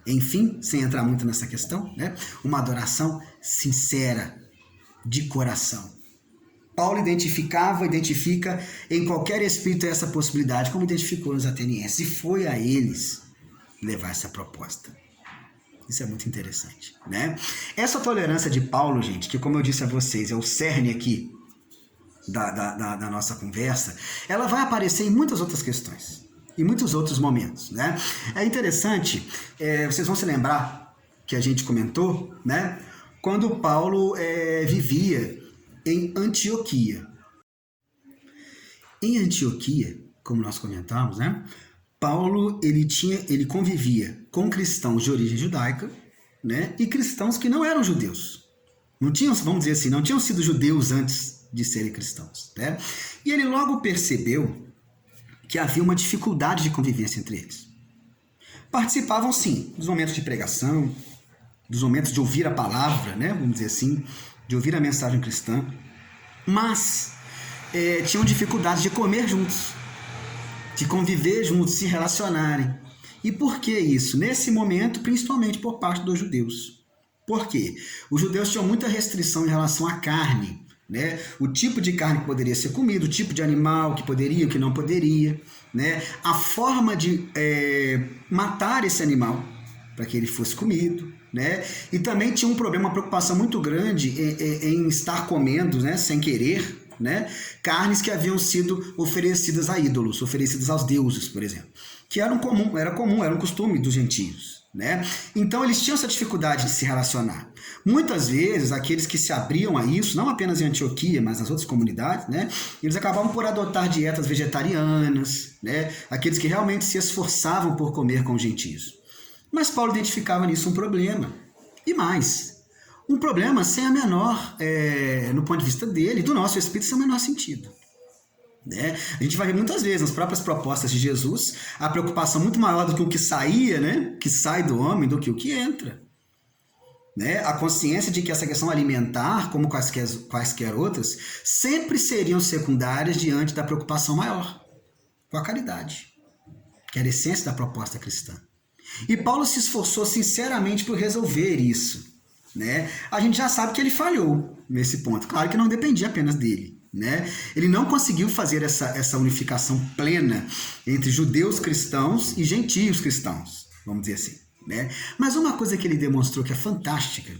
Enfim, sem entrar muito nessa questão, né? Uma adoração sincera, de coração. Paulo identifica em qualquer espírito essa possibilidade, como identificou nos atenienses, e foi a eles levar essa proposta. Isso é muito interessante, né? Essa tolerância de Paulo, gente, que como eu disse a vocês, é o cerne aqui da nossa conversa, ela vai aparecer em muitas outras questões, em muitos outros momentos, né? É interessante, vocês vão se lembrar que a gente comentou, né? Quando Paulo vivia em Antioquia. Em Antioquia, como nós comentamos, né? Paulo ele convivia com cristãos de origem judaica, né? E cristãos que não eram judeus. Não tinham, vamos dizer assim, não tinham sido judeus antes de serem cristãos, né? E ele logo percebeu que havia uma dificuldade de convivência entre eles. Participavam, sim, dos momentos de pregação, dos momentos de ouvir a palavra, né? Vamos dizer assim, de ouvir a mensagem cristã, mas tinham dificuldade de comer juntos, de conviver juntos, se relacionarem. E por que isso? Nesse momento, principalmente por parte dos judeus. Por quê? Os judeus tinham muita restrição em relação à carne, né? O tipo de carne que poderia ser comido, o tipo de animal que poderia, o que não poderia, né? A forma de matar esse animal para que ele fosse comido, né? E também tinha um problema, uma preocupação muito grande em estar comendo, né, sem querer, né, carnes que haviam sido oferecidas a ídolos, oferecidas aos deuses, por exemplo, que era um costume dos gentios, né? Então eles tinham essa dificuldade de se relacionar. Muitas vezes aqueles que se abriam a isso, não apenas em Antioquia, mas nas outras comunidades, né, eles acabavam por adotar dietas vegetarianas, né, aqueles que realmente se esforçavam por comer com os gentios. Mas Paulo identificava nisso um problema. E mais, um problema sem a menor, no ponto de vista dele, do nosso espírito, sem o menor sentido. Né? A gente vai ver muitas vezes nas próprias propostas de Jesus a preocupação muito maior do que o que saía, né? Que sai do homem, do que o que entra. Né? A consciência de que essa questão alimentar, como quaisquer outras, sempre seriam secundárias diante da preocupação maior, com a caridade, que era a essência da proposta cristã. E Paulo se esforçou sinceramente por resolver isso, né? A gente já sabe que ele falhou nesse ponto. Claro que não dependia apenas dele, né? Ele não conseguiu fazer essa unificação plena entre judeus cristãos e gentios cristãos, vamos dizer assim, né? Mas uma coisa que ele demonstrou que é fantástica,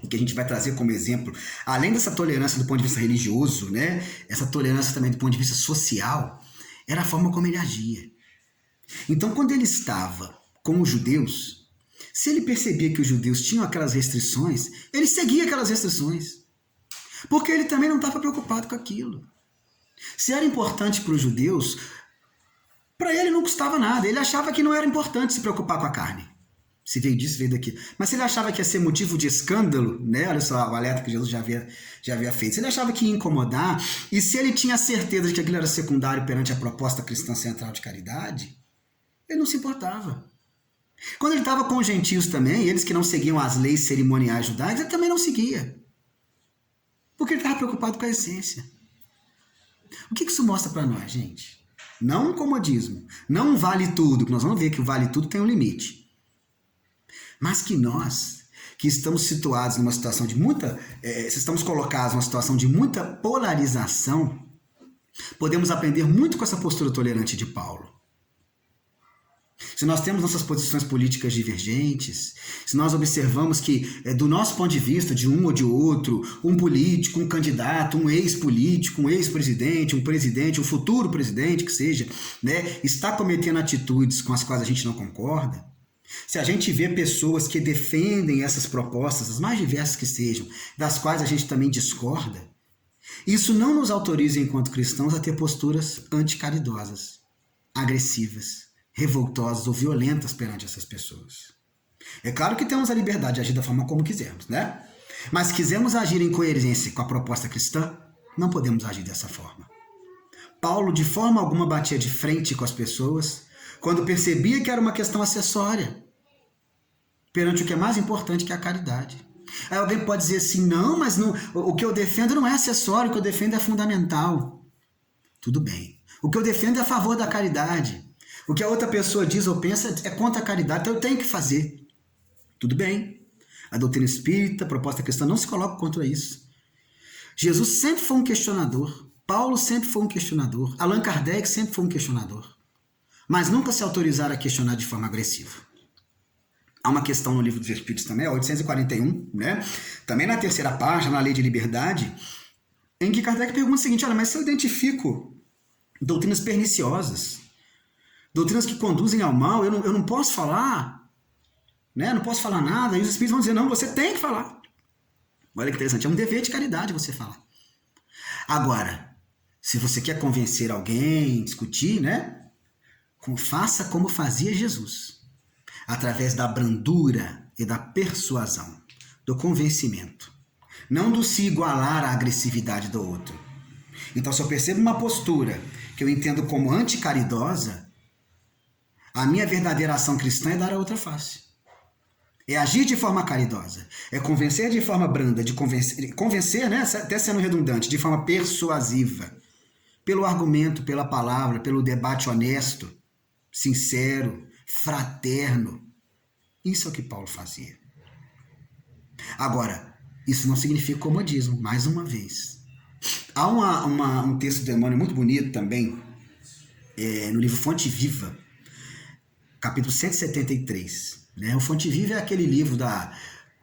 e que a gente vai trazer como exemplo, além dessa tolerância do ponto de vista religioso, né? Essa tolerância também do ponto de vista social, era a forma como ele agia. Então, quando ele estava com os judeus, se ele percebia que os judeus tinham aquelas restrições, ele seguia aquelas restrições. Porque ele também não estava preocupado com aquilo. Se era importante para os judeus, para ele não custava nada. Ele achava que não era importante se preocupar com a carne. Se veio disso, veio daquilo. Mas se ele achava que ia ser motivo de escândalo, né? Olha só o alerta que Jesus já havia feito. Se ele achava que ia incomodar, e se ele tinha certeza de que aquilo era secundário perante a proposta cristã central de caridade, ele não se importava. Quando ele estava com os gentios também, eles que não seguiam as leis cerimoniais judaicas, ele também não seguia. Porque ele estava preocupado com a essência. O que isso mostra para nós, gente? Não um comodismo, não um vale tudo, que nós vamos ver que o vale tudo tem um limite. Mas que nós, que estamos situados numa situação de muita... estamos colocados numa situação de muita polarização, podemos aprender muito com essa postura tolerante de Paulo. Se nós temos nossas posições políticas divergentes, se nós observamos que, do nosso ponto de vista, de um ou de outro, um político, um candidato, um ex-político, um ex-presidente, um presidente, um futuro presidente, que seja, né, está cometendo atitudes com as quais a gente não concorda, se a gente vê pessoas que defendem essas propostas, as mais diversas que sejam, das quais a gente também discorda, isso não nos autoriza, enquanto cristãos, a ter posturas anticaridosas, agressivas, revoltosas ou violentas perante essas pessoas. É claro que temos a liberdade de agir da forma como quisermos, né? Mas se quisermos agir em coerência com a proposta cristã, não podemos agir dessa forma. Paulo de forma alguma batia de frente com as pessoas, quando percebia que era uma questão acessória, perante o que é mais importante, que é a caridade. Aí alguém pode dizer assim, não, mas não, o que eu defendo não é acessório, o que eu defendo é fundamental. Tudo bem. O que eu defendo é a favor da caridade. O que a outra pessoa diz ou pensa é contra a caridade, então eu tenho que fazer. Tudo bem. A doutrina espírita, a proposta cristã, não se coloca contra isso. Jesus sempre foi um questionador. Paulo sempre foi um questionador. Allan Kardec sempre foi um questionador. Mas nunca se autorizaram a questionar de forma agressiva. Há uma questão no Livro dos Espíritos também, 841, né? Também na terceira página, na Lei de Liberdade, em que Kardec pergunta o seguinte, olha, mas se eu identifico doutrinas perniciosas, doutrinas que conduzem ao mal, eu não posso falar, né? Não posso falar nada, e os Espíritos vão dizer, não, você tem que falar. Olha que interessante, é um dever de caridade você falar. Agora, se você quer convencer alguém, discutir, né? Faça como fazia Jesus. Através da brandura e da persuasão, do convencimento. Não do se igualar à agressividade do outro. Então, se eu percebo uma postura que eu entendo como anticaridosa, a minha verdadeira ação cristã é dar a outra face. É agir de forma caridosa. É convencer de forma branda, de convencer, né, até sendo redundante, de forma persuasiva. Pelo argumento, pela palavra, pelo debate honesto, sincero, fraterno. Isso é o que Paulo fazia. Agora, isso não significa comodismo, mais uma vez. Há um texto do Emmanuel muito bonito também, no livro Fonte Viva, capítulo 173. Né? O Fonte Viva é aquele livro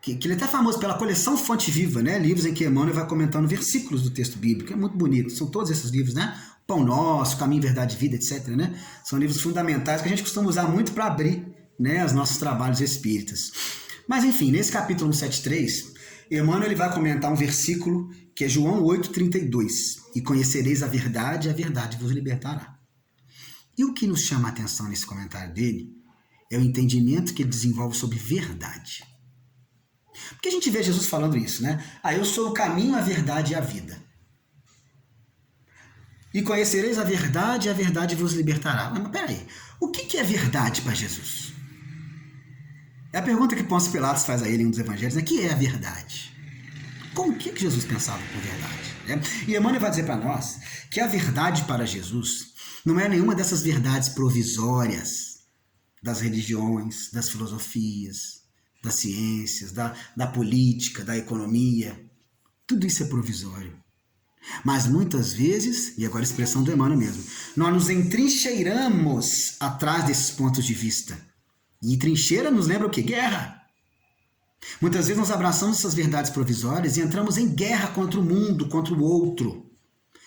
que ele é até famoso pela coleção Fonte Viva, né? Livros em que Emmanuel vai comentando versículos do texto bíblico. É muito bonito. São todos esses livros, né? Pão Nosso, Caminho, Verdade e Vida, etc. Né? São livros fundamentais que a gente costuma usar muito para abrir, né, os nossos trabalhos espíritas. Mas, enfim, nesse capítulo 173, Emmanuel ele vai comentar um versículo que é João 8,32. E conhecereis a verdade vos libertará. E o que nos chama a atenção nesse comentário dele é o entendimento que ele desenvolve sobre verdade. Porque a gente vê Jesus falando isso, né? Eu sou o caminho, a verdade e a vida. E conhecereis a verdade vos libertará. Mas peraí, o que é verdade para Jesus? É a pergunta que Pôncio Pilatos faz a ele em um dos evangelhos, né? O que é a verdade? O que Jesus pensava por verdade? Né? E Emmanuel vai dizer para nós que a verdade para Jesus não é nenhuma dessas verdades provisórias das religiões, das filosofias, das ciências, da política, da economia. Tudo isso é provisório. Mas muitas vezes, e agora a expressão do Emmanuel mesmo, nós nos entrincheiramos atrás desses pontos de vista. E trincheira nos lembra o quê? Guerra. Muitas vezes nós abraçamos essas verdades provisórias e entramos em guerra contra o mundo, contra o outro.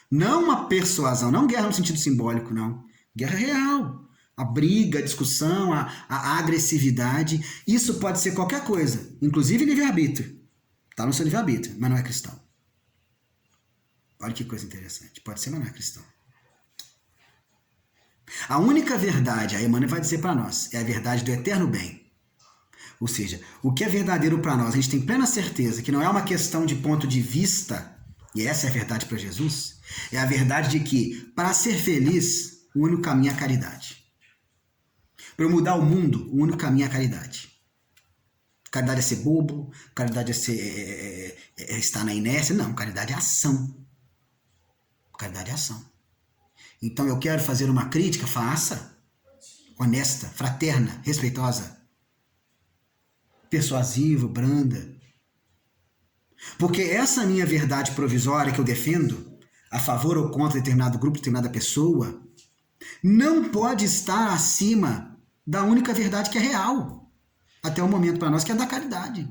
Não uma persuasão, não guerra no sentido simbólico, não. Guerra real. A briga, a discussão, a agressividade. Isso pode ser qualquer coisa, inclusive livre-arbítrio. Está no seu livre-arbítrio, mas não é cristão. Olha que coisa interessante. Pode ser, mas não é cristão. A única verdade, a Emmanuel vai dizer para nós, é a verdade do eterno bem. Ou seja, o que é verdadeiro para nós, a gente tem plena certeza que não é uma questão de ponto de vista, e essa é a verdade para Jesus, é a verdade de que, para ser feliz, o único caminho é a caridade. Para eu mudar o mundo, o único caminho é a caridade. Caridade é ser bobo, caridade é estar na inércia. Não, caridade é ação. Caridade é ação. Então eu quero fazer uma crítica, faça. Honesta, fraterna, respeitosa. Persuasiva, branda. Porque essa minha verdade provisória que eu defendo, a favor ou contra determinado grupo, determinada pessoa, não pode estar acima da única verdade que é real. Até o momento para nós, que é da caridade.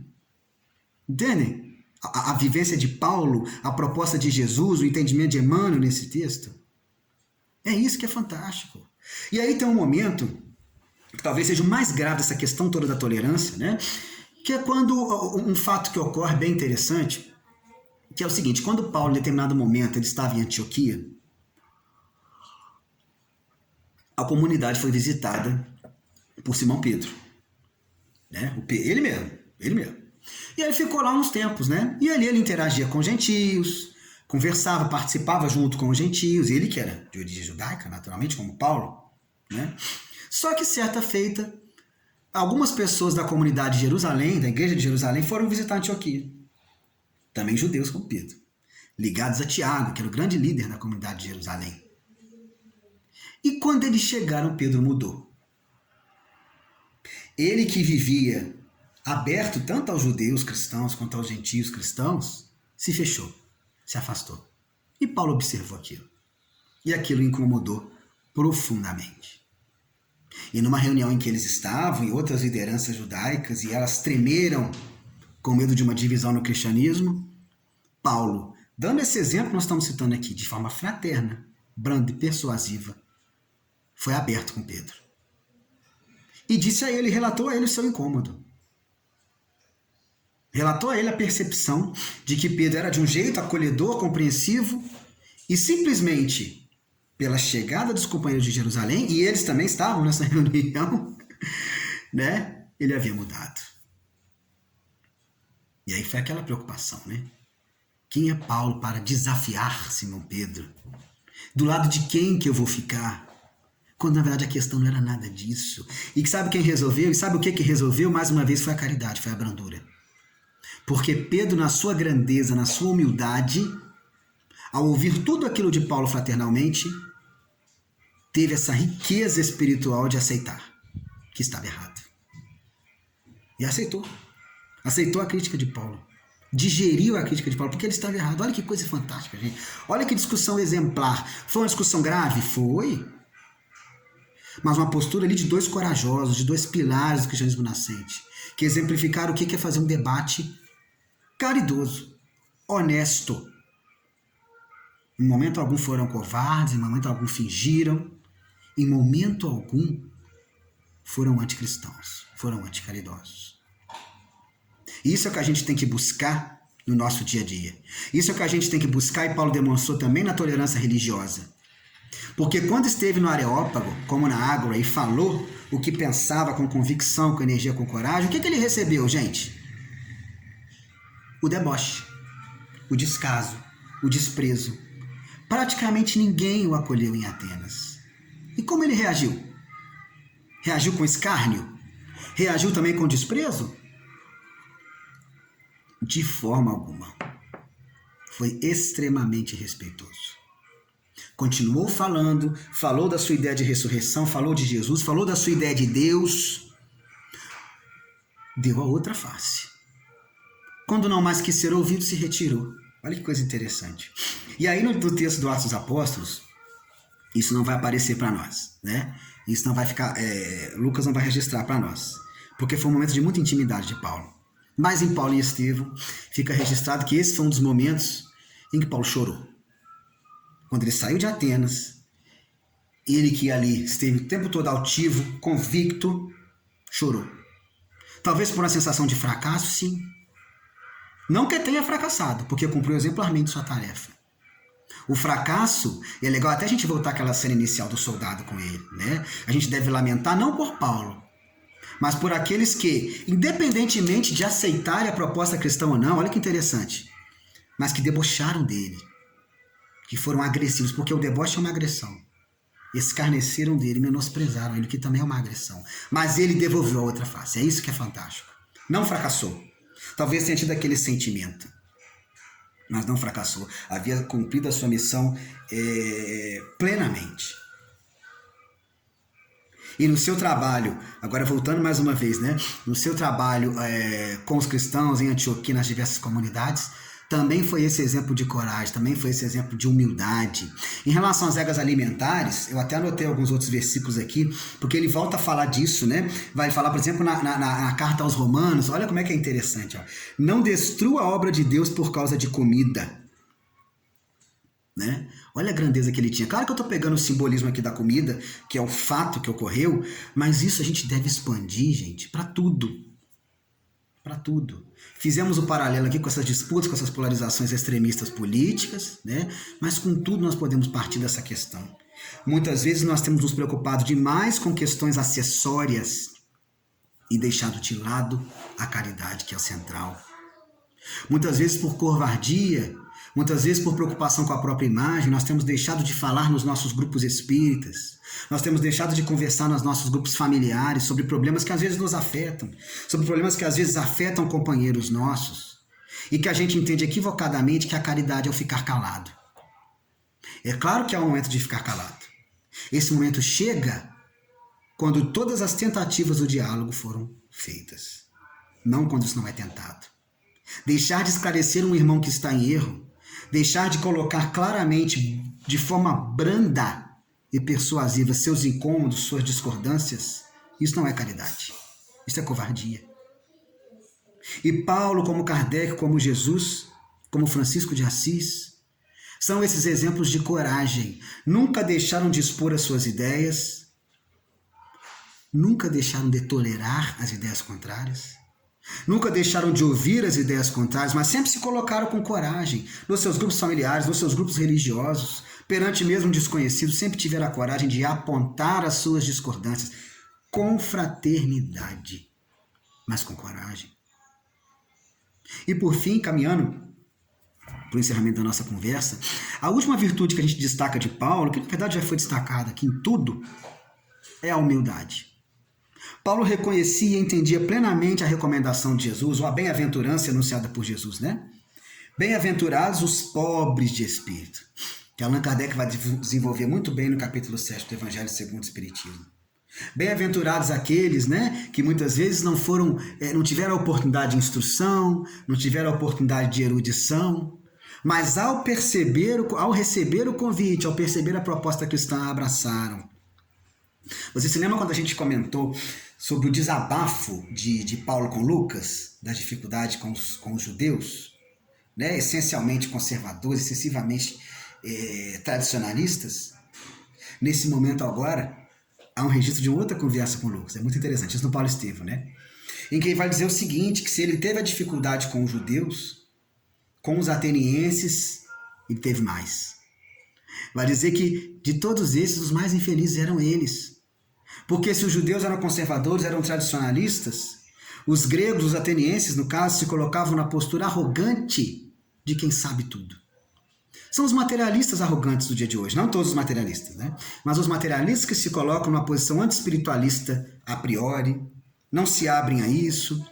Entendem? A vivência de Paulo, a proposta de Jesus, o entendimento de Emmanuel nesse texto. É isso que é fantástico. E aí tem um momento, que talvez seja o mais grave dessa questão toda da tolerância, né? Que é quando um fato que ocorre bem interessante, que é o seguinte, quando Paulo, em determinado momento, ele estava em Antioquia, a comunidade foi visitada por Simão Pedro. Né? Ele mesmo. E ele ficou lá uns tempos, né? E ali ele interagia com gentios, conversava, participava junto com os gentios, ele que era de origem judaica, naturalmente, como Paulo, né? Só que certa feita, algumas pessoas da comunidade de Jerusalém, da igreja de Jerusalém, foram visitar Antioquia. Também judeus como Pedro, ligados a Tiago, que era o grande líder da comunidade de Jerusalém. E quando eles chegaram, Pedro mudou. Ele que vivia aberto tanto aos judeus cristãos quanto aos gentios cristãos, se fechou, se afastou. E Paulo observou aquilo. E aquilo o incomodou profundamente. E numa reunião em que eles estavam, e outras lideranças judaicas, e elas tremeram com medo de uma divisão no cristianismo, Paulo, dando esse exemplo que nós estamos citando aqui, de forma fraterna, branda e persuasiva, foi aberto com Pedro. E disse a ele, relatou a ele o seu incômodo. Relatou a ele a percepção de que Pedro era de um jeito acolhedor, compreensivo, e simplesmente pela chegada dos companheiros de Jerusalém, e eles também estavam nessa reunião, né? Ele havia mudado. E aí foi aquela preocupação, né? Quem é Paulo para desafiar Simão Pedro? Do lado de quem que eu vou ficar? Quando na verdade a questão não era nada disso. E sabe quem resolveu? E sabe o que resolveu? Mais uma vez foi a caridade, foi a brandura. Porque Pedro, na sua grandeza, na sua humildade, ao ouvir tudo aquilo de Paulo fraternalmente, teve essa riqueza espiritual de aceitar que estava errado. E aceitou. Aceitou a crítica de Paulo. Digeriu a crítica de Paulo, porque ele estava errado. Olha que coisa fantástica, gente. Olha que discussão exemplar. Foi uma discussão grave? Foi. Mas uma postura ali de dois corajosos, de dois pilares do cristianismo nascente, que exemplificaram o que é fazer um debate caridoso, honesto. Em momento algum foram covardes, em momento algum fingiram, em momento algum foram anticristãos, foram anticaridosos. Isso é o que a gente tem que buscar no nosso dia a dia. Isso é o que a gente tem que buscar, e Paulo demonstrou também na tolerância religiosa. Porque quando esteve no Areópago, como na Ágora, e falou o que pensava com convicção, com energia, com coragem, o que ele recebeu, gente? O deboche, o descaso, o desprezo. Praticamente ninguém o acolheu em Atenas. E como ele reagiu? Reagiu com escárnio? Reagiu também com desprezo? De forma alguma. Foi extremamente respeitoso. Continuou falando, falou da sua ideia de ressurreição, falou de Jesus, falou da sua ideia de Deus. Deu a outra face. Quando não mais quis ser ouvido, se retirou. Olha que coisa interessante. E aí no texto do Atos dos Apóstolos, isso não vai aparecer para nós, né? Isso não vai ficar, Lucas não vai registrar para nós, porque foi um momento de muita intimidade de Paulo. Mas em Paulo e Estevão fica registrado que esse foi um dos momentos em que Paulo chorou. Quando ele saiu de Atenas, ele que ali esteve o tempo todo altivo, convicto, chorou. Talvez por uma sensação de fracasso, sim. Não que tenha fracassado, porque cumpriu exemplarmente sua tarefa. O fracasso, é legal até a gente voltar àquela cena inicial do soldado com ele, né? A gente deve lamentar não por Paulo, mas por aqueles que, independentemente de aceitarem a proposta cristã ou não, olha que interessante, mas que debocharam dele, que foram agressivos, porque o deboche é uma agressão. Escarneceram dele, menosprezaram ele, que também é uma agressão. Mas ele devolveu a outra face, é isso que é fantástico. Não fracassou. Talvez tenha tido aquele sentimento, mas não fracassou. Havia cumprido a sua missão plenamente. E no seu trabalho, agora voltando mais uma vez, né? No seu trabalho com os cristãos em Antioquia, nas diversas comunidades, também foi esse exemplo de coragem, também foi esse exemplo de humildade. Em relação às regras alimentares, eu até anotei alguns outros versículos aqui, porque ele volta a falar disso, né? Vai falar, por exemplo, na carta aos Romanos, olha como é que é interessante. Ó. Não destrua a obra de Deus por causa de comida. Né? Olha a grandeza que ele tinha. Claro que eu estou pegando o simbolismo aqui da comida, que é o fato que ocorreu, mas isso a gente deve expandir, gente, para tudo. Para tudo. Fizemos o paralelo aqui com essas disputas, com essas polarizações extremistas políticas, né? Mas com tudo nós podemos partir dessa questão. Muitas vezes nós temos nos preocupado demais com questões acessórias e deixado de lado a caridade, que é o central. Muitas vezes por covardia, Muitas vezes, por preocupação com a própria imagem, nós temos deixado de falar nos nossos grupos espíritas, nós temos deixado de conversar nos nossos grupos familiares sobre problemas que às vezes nos afetam, sobre problemas que às vezes afetam companheiros nossos, e que a gente entende equivocadamente que a caridade é o ficar calado. É claro que há um momento de ficar calado. Esse momento chega quando todas as tentativas do diálogo foram feitas, não quando isso não é tentado. Deixar de esclarecer um irmão que está em erro, deixar de colocar claramente, de forma branda e persuasiva, seus incômodos, suas discordâncias, isso não é caridade. Isso é covardia. E Paulo, como Kardec, como Jesus, como Francisco de Assis, são esses exemplos de coragem. Nunca deixaram de expor as suas ideias, nunca deixaram de tolerar as ideias contrárias, nunca deixaram de ouvir as ideias contrárias, mas sempre se colocaram com coragem nos seus grupos familiares, nos seus grupos religiosos, perante mesmo desconhecidos, sempre tiveram a coragem de apontar as suas discordâncias com fraternidade, mas com coragem. E por fim, caminhando para o encerramento da nossa conversa, a última virtude que a gente destaca de Paulo, que na verdade já foi destacada aqui em tudo, é a humildade. Paulo reconhecia e entendia plenamente a recomendação de Jesus, ou a bem-aventurança anunciada por Jesus, né? Bem-aventurados os pobres de espírito, que Allan Kardec vai desenvolver muito bem no capítulo 7 do Evangelho segundo o Espiritismo. Bem-aventurados aqueles, né, que muitas vezes não tiveram a oportunidade de instrução, não tiveram a oportunidade de erudição, mas ao receber o convite, ao perceber a proposta cristã, abraçaram. Você se lembra quando a gente comentou sobre o desabafo de Paulo com Lucas, das dificuldades com os judeus, né? Essencialmente conservadores, excessivamente tradicionalistas? Nesse momento agora, há um registro de outra conversa com Lucas, é muito interessante, isso no Paulo Estevam, né? Em que ele vai dizer o seguinte, que se ele teve a dificuldade com os judeus, com os atenienses, ele teve mais. Vai dizer que de todos esses, os mais infelizes eram eles. Porque se os judeus eram conservadores, eram tradicionalistas, os gregos, os atenienses, no caso, se colocavam na postura arrogante de quem sabe tudo. São os materialistas arrogantes do dia de hoje, não todos os materialistas, né? Mas os materialistas que se colocam numa posição anti-espiritualista a priori, não se abrem a isso,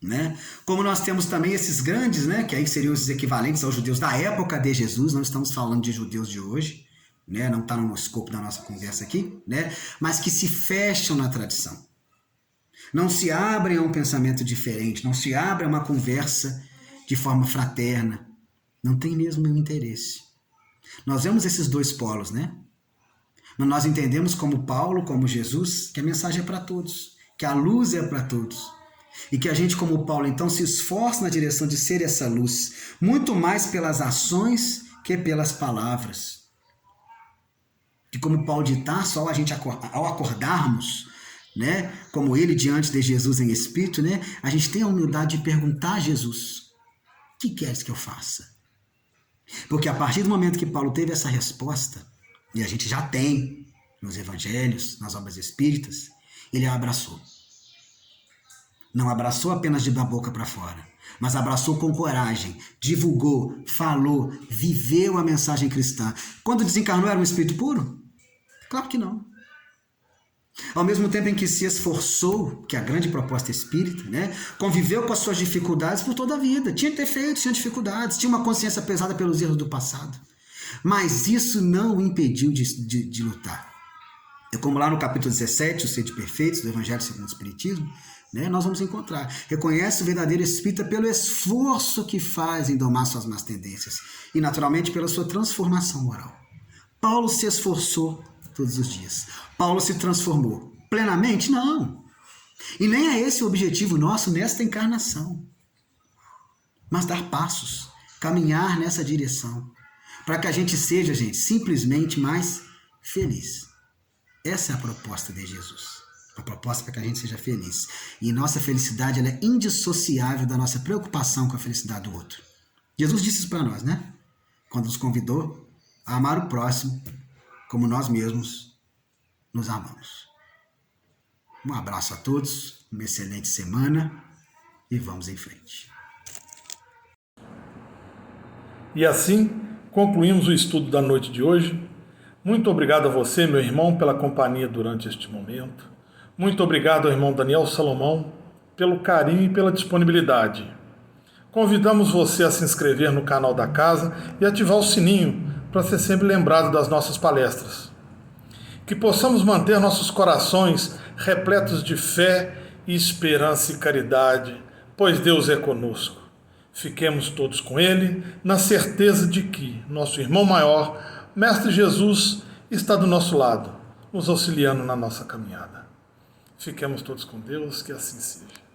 né? Como nós temos também esses grandes, né, que aí seriam os equivalentes aos judeus da época de Jesus, não estamos falando de judeus de hoje, né, não está no escopo da nossa conversa aqui, né, mas que se fecham na tradição. Não se abrem a um pensamento diferente, não se abrem a uma conversa de forma fraterna, não tem mesmo nenhum interesse. Nós vemos esses dois polos, né? Mas nós entendemos como Paulo, como Jesus, que a mensagem é para todos, que a luz é para todos. E que a gente, como Paulo, então, se esforça na direção de ser essa luz, muito mais pelas ações que pelas palavras. E como Paulo ditar, só a gente ao acordarmos, né, como ele diante de Jesus em espírito, né, a gente tem a humildade de perguntar a Jesus, o que queres que eu faça? Porque a partir do momento que Paulo teve essa resposta, e a gente já tem nos evangelhos, nas obras espíritas, ele a abraçou. Não abraçou apenas da boca para fora, mas abraçou com coragem, divulgou, falou, viveu a mensagem cristã. Quando desencarnou era um espírito puro? Claro que não. Ao mesmo tempo em que se esforçou, que é a grande proposta espírita, né, conviveu com as suas dificuldades por toda a vida. Tinha defeitos, tinha dificuldades, tinha uma consciência pesada pelos erros do passado. Mas isso não o impediu de lutar. É como lá no capítulo 17, os Sede Perfeitos, do Evangelho segundo o Espiritismo, né, nós vamos encontrar. Reconhece o verdadeiro espírita pelo esforço que faz em domar suas más tendências e, naturalmente, pela sua transformação moral. Paulo se esforçou todos os dias. Paulo se transformou plenamente? Não. E nem é esse o objetivo nosso nesta encarnação. Mas dar passos, caminhar nessa direção, para que a gente seja, gente, simplesmente mais feliz. Essa é a proposta de Jesus. A proposta para que a gente seja feliz. E nossa felicidade ela é indissociável da nossa preocupação com a felicidade do outro. Jesus disse isso para nós, né? Quando nos convidou a amar o próximo como nós mesmos nos amamos. Um abraço a todos, uma excelente semana e vamos em frente. E assim, concluímos o estudo da noite de hoje. Muito obrigado a você, meu irmão, pela companhia durante este momento. Muito obrigado ao irmão Daniel Salomão pelo carinho e pela disponibilidade. Convidamos você a se inscrever no canal da casa e ativar o sininho para ser sempre lembrado das nossas palestras. Que possamos manter nossos corações repletos de fé e esperança e caridade, pois Deus é conosco. Fiquemos todos com Ele, na certeza de que nosso irmão maior, Mestre Jesus, está do nosso lado, nos auxiliando na nossa caminhada. Fiquemos todos com Deus, que assim seja.